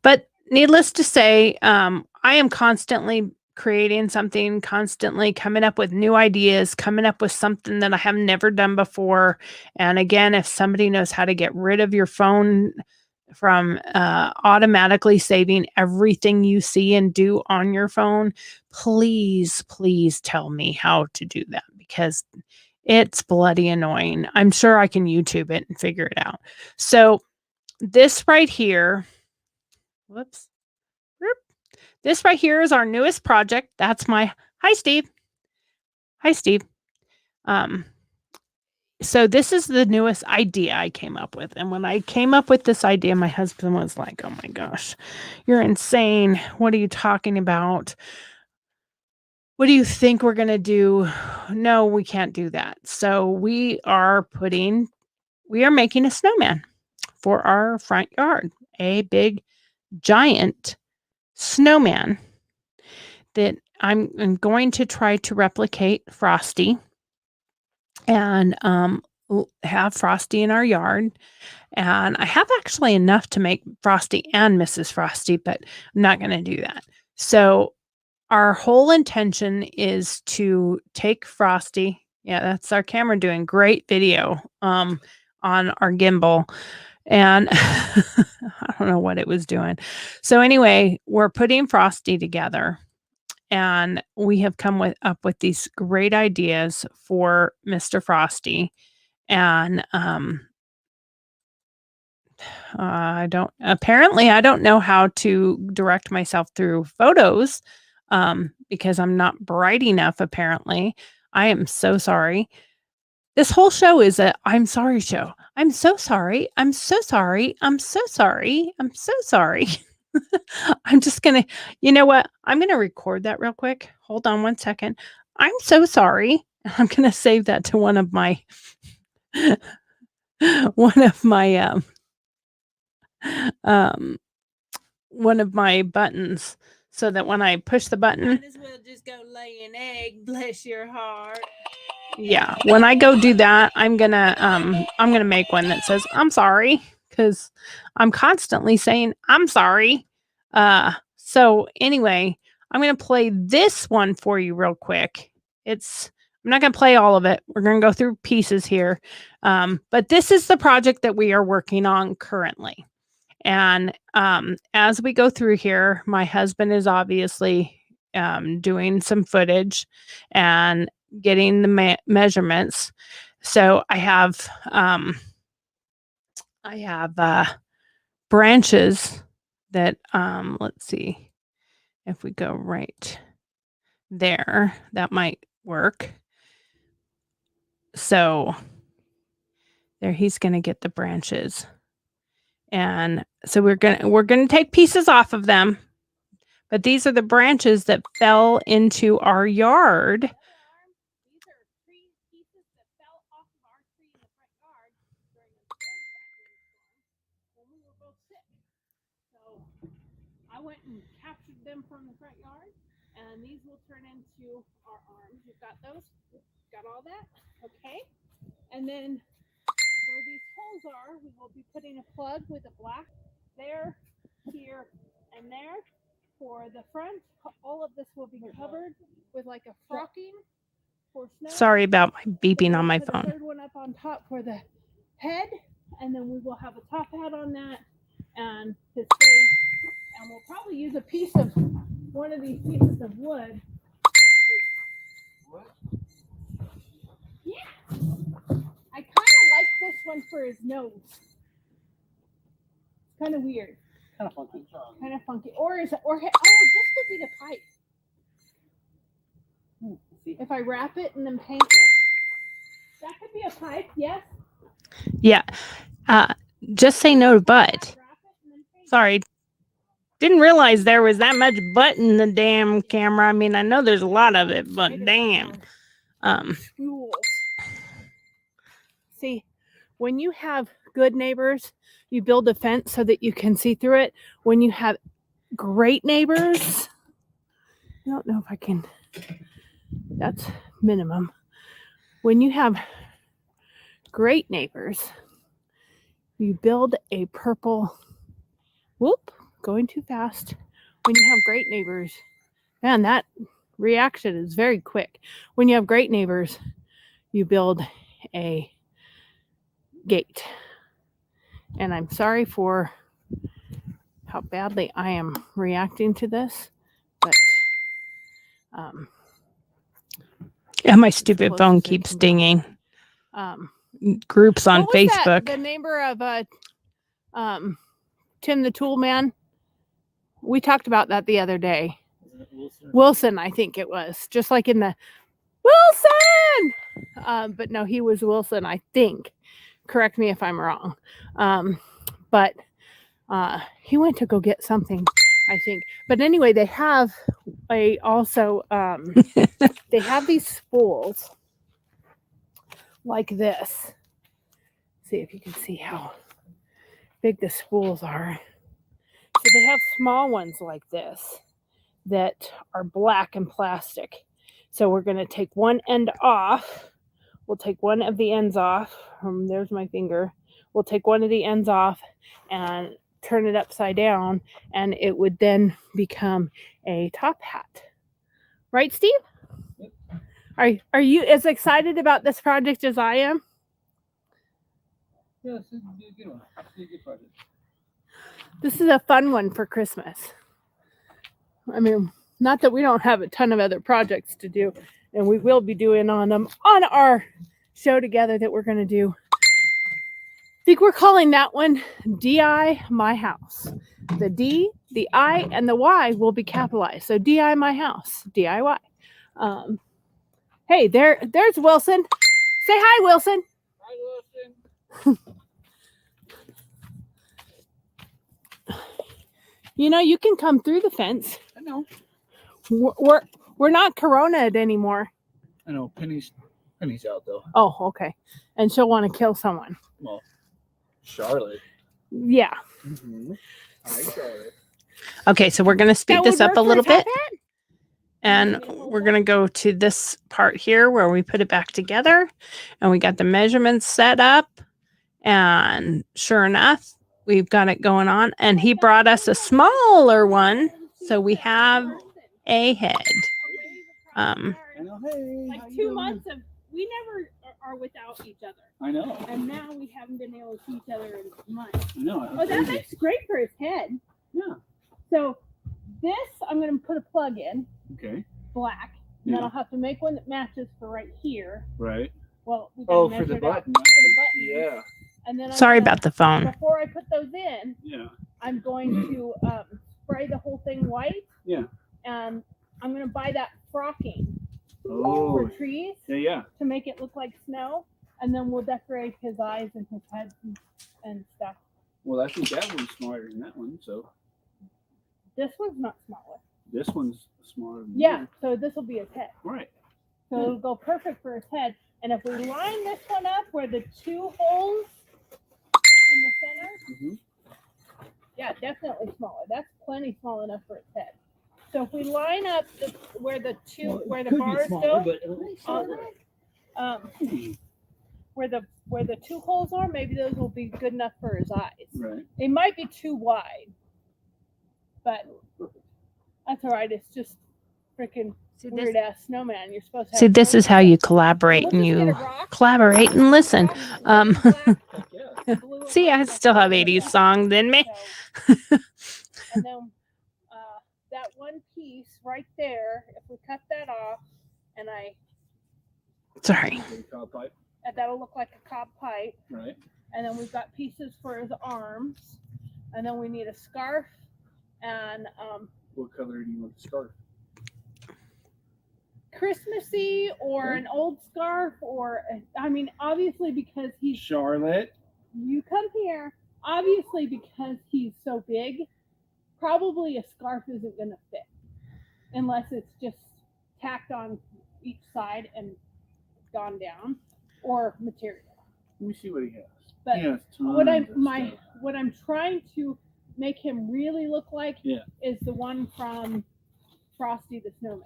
But needless to say, I am constantly creating something, constantly coming up with new ideas, coming up with something that I have never done before. And again, if somebody knows how to get rid of your phone from automatically saving everything you see and do on your phone, please tell me how to do that, because it's bloody annoying. I'm sure I can YouTube it and figure it out. So this right here, this right here is our newest project. That's my, hi, Steve. So this is the newest idea I came up with. And when I came up with this idea, my husband was like, oh my gosh, you're insane. What are you talking about? What do you think we're going to do? No, we can't do that. So we are making a snowman for our front yard, a big, giant snowman that I'm going to try to replicate Frosty and have Frosty in our yard. And I have actually enough to make Frosty and Mrs. Frosty, but I'm not going to do that. So our whole intention is to take Frosty. Yeah, that's our camera doing great video on our gimbal. And I don't know what it was doing. So anyway, we're putting Frosty together. And we have come up with these great ideas for Mr. Frosty. And I don't know how to direct myself through photos because I'm not bright enough, apparently. I am so sorry. This whole show is a I'm sorry show. I'm so sorry. I'm so sorry. I'm so sorry. I'm so sorry. I'm just going to, you know what? I'm going to record that real quick. Hold on one second. I'm so sorry. I'm going to save that to one of my buttons, so that when I push the button, might as well just go lay an egg, bless your heart. Yeah, when I go do that, I'm gonna make one that says I'm sorry, because I'm constantly saying I'm sorry. So anyway, I'm gonna play this one for you real quick. I'm not gonna play all of it. We're gonna go through pieces here. But this is the project that we are working on currently. And as we go through here, my husband is obviously doing some footage and getting the measurements. So I have branches that let's see if we go right there, that might work. So there, he's going to get the branches. And so we're going to take pieces off of them. But these are the branches that fell into our yard. These are tree pieces that fell off of our tree in the front yard during a very bad windstorm when we were both sick. So I went and captured them from the front yard, and these will turn into our arms. You've got those? Got all that? Okay. And then where these holes are, we will be putting a plug with a black there, here, and there. for the front, all of this will be covered with like a frocking for snow. Sorry about my And beeping then on my put a phone. third one up on top for the head, and then we will have a top hat on that and his face. And we'll probably use a piece of one of these pieces of wood. Yeah. I kind of like this one for his nose. Kind of weird. Kind of funky. Kind of funky. Or this could be the pipe. If I wrap it and then paint it, that could be a pipe, yes. Yeah. Just say no to Bud. Wrap it and then paint it. Sorry. Didn't realize there was that much butt in the damn camera. I mean, I know there's a lot of it, but Right damn. Schools. See, when you have good neighbors, you build a fence so that you can see through it. When you have great neighbors, I don't know if I can, that's minimum. When you have great neighbors, you build a purple, going too fast. When you have great neighbors, man, that reaction is very quick. When you have great neighbors, you build a gate. And I'm sorry for how badly I am reacting to this, but And my stupid close phone as it keeps can go. dinging. um Groups on what was that? Facebook. The neighbor of Tim the Tool Man. We talked about that the other day. Wilson, I think it was. Just like in the Wilson! But no, he was Wilson, I think. Correct me if I'm wrong. But he went to go get something, I think. But anyway, they have they have these spools like this. See if you can see how big the spools are. So they have small ones like this that are black and plastic. So we're going to take one end off. We'll take one of the ends off. There's my finger. We'll take one of the ends off and turn it upside down, and it would then become a top hat. Right, Steve? Are you as excited about this project as I am? Yeah, this is a good one. This is a good project. This is a fun one for Christmas. I mean, not that we don't have a ton of other projects to do, and we will be doing on them on our show together that we're going to do. I think we're calling that one DI My House. The D, the I, and the Y will be capitalized. So DI My House, DIY. Hey, there's Wilson. Say hi, Wilson. Hi, Wilson. You know, you can come through the fence. I know. We're not Corona-ed anymore. I know. Penny's out though. Oh, okay. And she'll want to kill someone. Well, Charlotte. Yeah. Mm-hmm. Hi, Charlotte. Okay, so we're going to speed That this would up work a for little top bit. hat? And we're going to go to this part here where we put it back together. And we got the measurements set up. And sure enough, we've got it going on. And he brought us a smaller one. So we have a head. I know. Hey. Like how you 2 doing? months of, we never are without each other. I know. And now we haven't been able to see each other in months. I know. Oh, that makes great for his head. Yeah. So this, I'm going to put a plug in, Okay. black. And then Yeah. I'll have to make one that matches for right here. Right. Well, we gotta Oh, for measure the it out button. for the button. Yeah. And then I'm Sorry gonna- about the phone. Before I put those in, Yeah. I'm going to spray the whole thing white. Yeah. And I'm going to buy that frocking Oh. for trees Yeah. to make it look like snow. And then we'll decorate his eyes and his head and stuff. Well, I think that one's smarter than that one. So This one's not smaller. this one's smarter than Yeah, that. so this will be his head. Right. So it'll go perfect for his head. And if we line this one up where the 2 holes in the center, Mm-hmm. yeah, definitely smaller. That's plenty small enough for his head. So if we line up where the bars go, where the 2 holes are, maybe those will be good enough for his eyes. Right. They might be too wide, but That's all right. It's just freaking See, weird ass snowman. You're supposed to see, have this is snowman. how you collaborate We'll and just get you a rock, collaborate and listen. rock, and Um, black, Heck yeah. blue, and see, I red, still have like 80s that. songs in me. So, and then that one piece right there, if we cut that off, and Sorry. Big cob pipe, that'll look like a cob pipe. right? And then we've got pieces for his arms, and then we need a scarf, and What color do you want the scarf? Christmassy or an old scarf, or I mean, obviously because he's Charlotte. you come here, obviously because he's so big, probably a scarf isn't going to fit unless it's just tacked on each side and gone down, or material. Let me see what he has. But He has what tons of stuff. what I'm trying to make him really look like Yeah. is the one from Frosty the Snowman.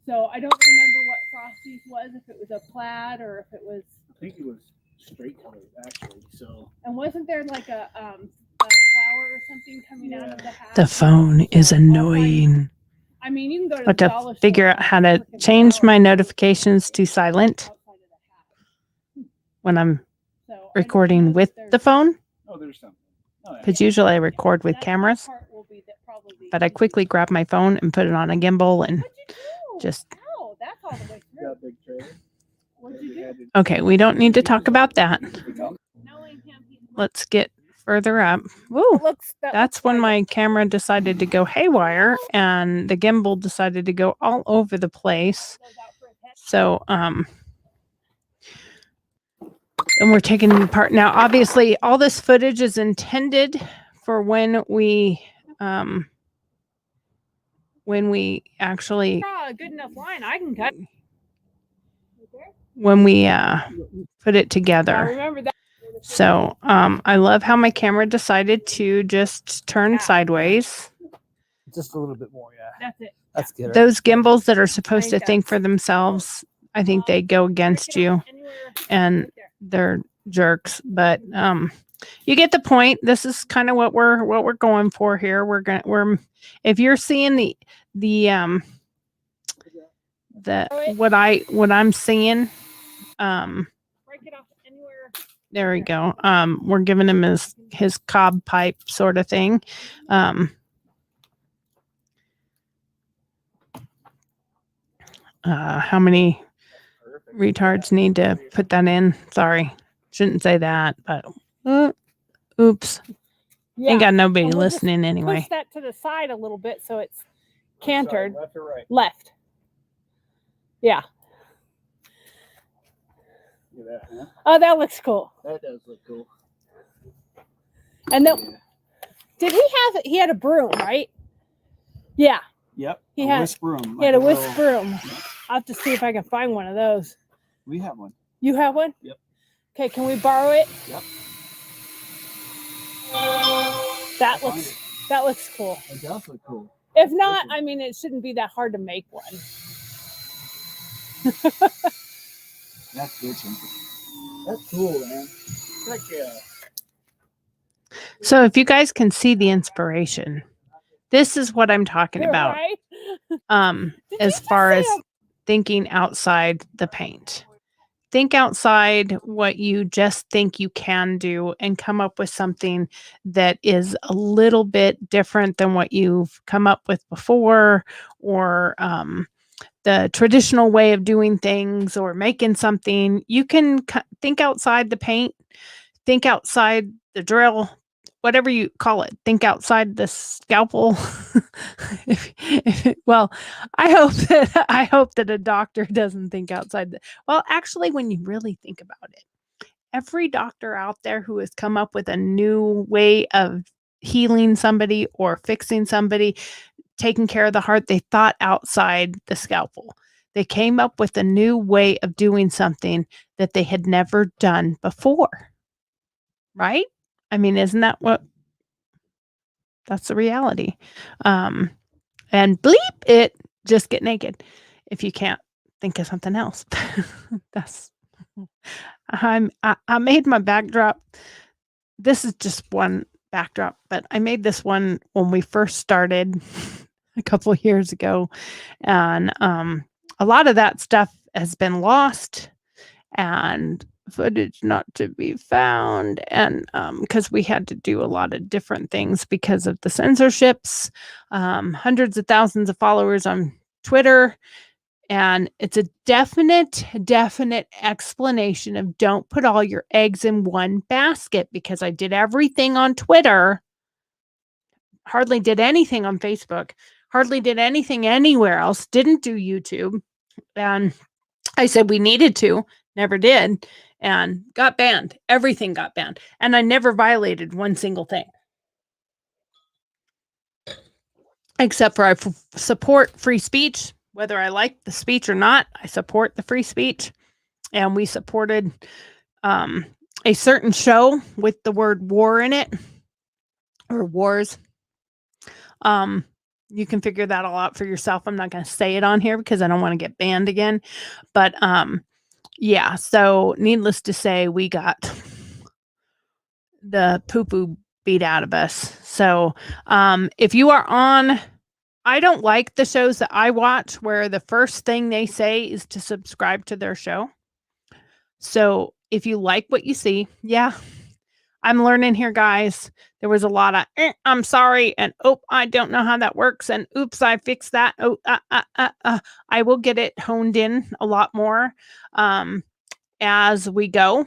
So I don't remember what Frosty's was, if it was a plaid or if it was. I think it was straight colored actually. So And wasn't there like a flower or something coming out of the hat? The phone is So I'll find- annoying. I mean, you can go to I have the to dollar figure store out how to and freaking change flower my it notifications to silent outside of the hat. when I'm So I don't recording know with if there's- the phone. oh, there's something. Oh, yeah. Because usually I record with That cameras, part will be probably the but I easiest. quickly grab my phone and put it on a gimbal and What'd you do? just, Ow, that's all the way through. Got a big trailer. What'd you do? okay, we don't need to talk about that. Knowing him, he's Let's get further up. Woo! That's when my camera decided to go haywire and the gimbal decided to go all over the place. So, and we're taking it apart now. Obviously, all this footage is intended for when we actually Draw a good enough line. I can cut. when we put it I together. remember that. So, I love how my camera decided to just turn sideways. Just a little bit more, yeah. That's it. That's good. Right? Those gimbals that are supposed to think think for themselves, I think they go against you. And they're jerks, but you get the point. This is kind of what we're going for here. We're if you're seeing what I'm seeing, Break it off anywhere. there we go. We're giving him his cob pipe sort of thing. How many retards need to put that in? Sorry, shouldn't say that, but oops. Yeah. Ain't got nobody And we'll just listening anyway. Push that to the side a little bit so it's cantered Left or right? left. Yeah. Look at that, huh? Oh, that looks cool. That does look cool. And then Yeah. he had a broom, right? Yeah. Yep. He a had- whisk broom. He had a like whisk little- broom. I'll have to see if I can find one of those. We have one. You have one? Yep. Okay, can we borrow it? Yep. That Find looks it. that looks cool. It does look cool. If not, I mean, it shouldn't be that hard to make one. That's bitching. That's cool, man. Heck yeah. So if you guys can see the inspiration, this is what I'm talking about. Right? Did As you just far say as thinking outside the paint. Think outside what you just think you can do and come up with something that is a little bit different than what you've come up with before, or the traditional way of doing things, or making something. You can think outside the paint, think outside the drill, whatever you call it. Think outside the scalpel. Well, I hope that a doctor doesn't think outside. Well, actually, when you really think about it, every doctor out there who has come up with a new way of healing somebody or fixing somebody, taking care of the heart, they thought outside the scalpel. They came up with a new way of doing something that they had never done before. Right? I mean, isn't that that's the reality? And bleep it, just get naked if you can't think of something else. I made my backdrop. This is just one backdrop, but I made this one when we first started a couple of years ago. And a lot of that stuff has been lost and footage not to be found. And because we had to do a lot of different things because of the censorships, hundreds of thousands of followers on Twitter. And it's a definite explanation of don't put all your eggs in one basket, because I did everything on Twitter, hardly did anything on Facebook, hardly did anything anywhere else, didn't do YouTube. And I said we needed to, never did, and got banned. Everything got banned. And I never violated one single thing. Except for I support free speech. Whether I like the speech or not, I support the free speech. And we supported a certain show with the word war in it, or wars. You can figure that all out for yourself. I'm not going to say it on here because I don't want to get banned again. But yeah, so needless to say, we got the poo-poo beat out of us. So if you are on, I don't like the shows that I watch where the first thing they say is to subscribe to their show. So if you like what you see, yeah, I'm learning here, guys. There was a lot of, I'm sorry, and oh, I don't know how that works, and oops, I fixed that. Oh, I will get it honed in a lot more as we go,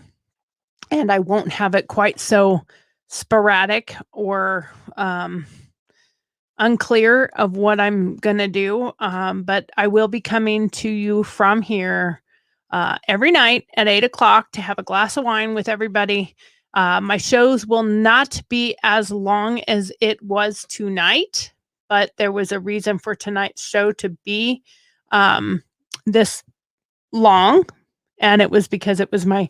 and I won't have it quite so sporadic or unclear of what I'm going to do, but I will be coming to you from here every night at 8:00 to have a glass of wine with everybody. My shows will not be as long as it was tonight, but there was a reason for tonight's show to be this long, and it was because it was my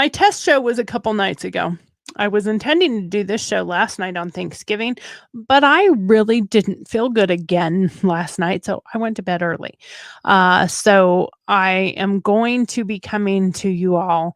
test show was a couple nights ago. I was intending to do this show last night on Thanksgiving, but I really didn't feel good again last night, so I went to bed early. So I am going to be coming to you all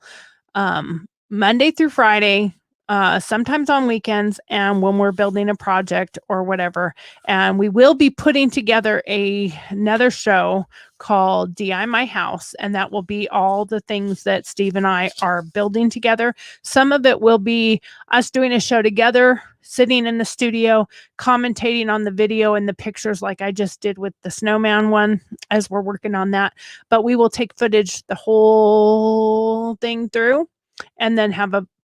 Monday through Friday, sometimes on weekends, and when we're building a project or whatever. And we will be putting together another show called DI My House, and that will be all the things that Steve and I are building together. Some of it will be us doing a show together, sitting in the studio, commentating on the video and the pictures like I just did with the snowman one as we're working on that. But we will take footage the whole thing through and then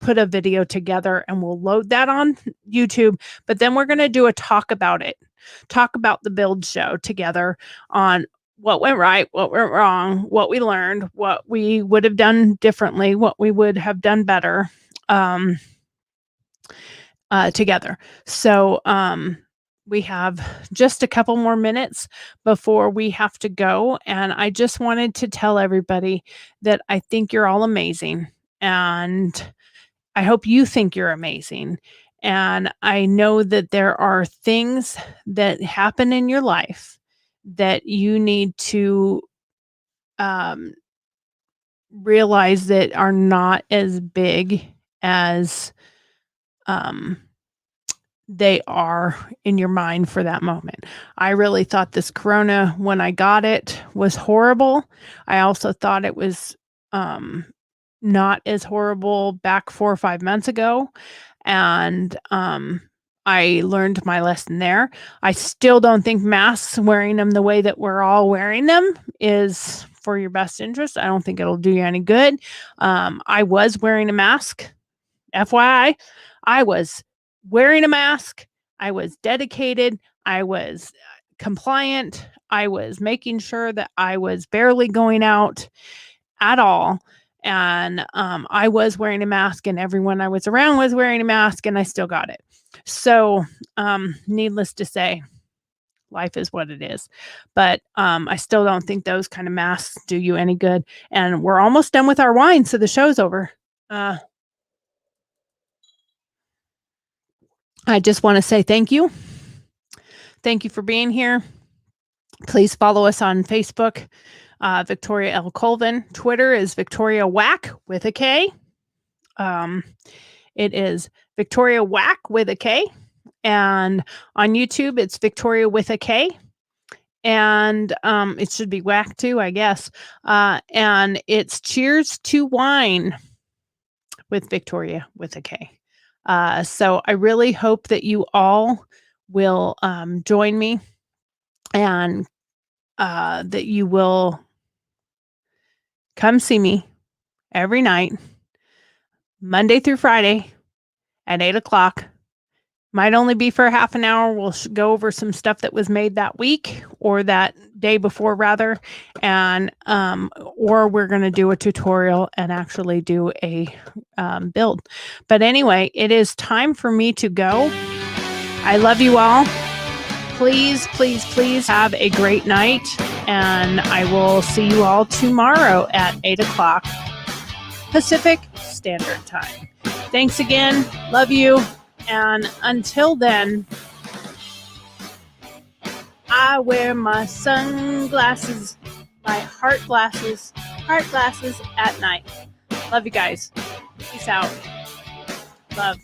put a video together, and we'll load that on YouTube. But then we're going to do a talk about the build show together on what went right, what went wrong, what we learned, what we would have done differently, what we would have done better together. So we have just a couple more minutes before we have to go. And I just wanted to tell everybody that I think you're all amazing. And I hope you think you're amazing. And I know that there are things that happen in your life that you need to realize that are not as big as they are in your mind for that moment. I really thought this corona, when I got it, was horrible. I also thought it was not as horrible back 4 or 5 months ago. And I learned my lesson there. I still don't think masks, wearing them the way that we're all wearing them, is for your best interest. I don't think it'll do you any good. I was wearing a mask. FYI, I was wearing a mask. I was dedicated. I was compliant. I was making sure that I was barely going out at all. And I was wearing a mask, and everyone I was around was wearing a mask, and I still got it. So needless to say, life is what it is. But I still don't think those kind of masks do you any good. And we're almost done with our wine, so the show's over. I just want to say thank you. Thank you for being here. Please follow us on Facebook, Victoria L. Colvin. Twitter is Victoria Whack with a K. It is Victoria Whack with a K. And on YouTube, it's Victoria with a K. And it should be whack too, I guess. And it's Cheers to Wine with Victoria with a K. So I really hope that you all will join me, and that you will come see me every night, Monday through Friday at 8:00. Might only be for half an hour. We'll go over some stuff that was made that week, or that day before rather. And, or we're going to do a tutorial and actually do a build. But anyway, it is time for me to go. I love you all. Please, please, please have a great night. And I will see you all tomorrow at 8:00 Pacific Standard Time. Thanks again. Love you. And until then, I wear my sunglasses, my heart glasses at night. Love you guys. Peace out. Love.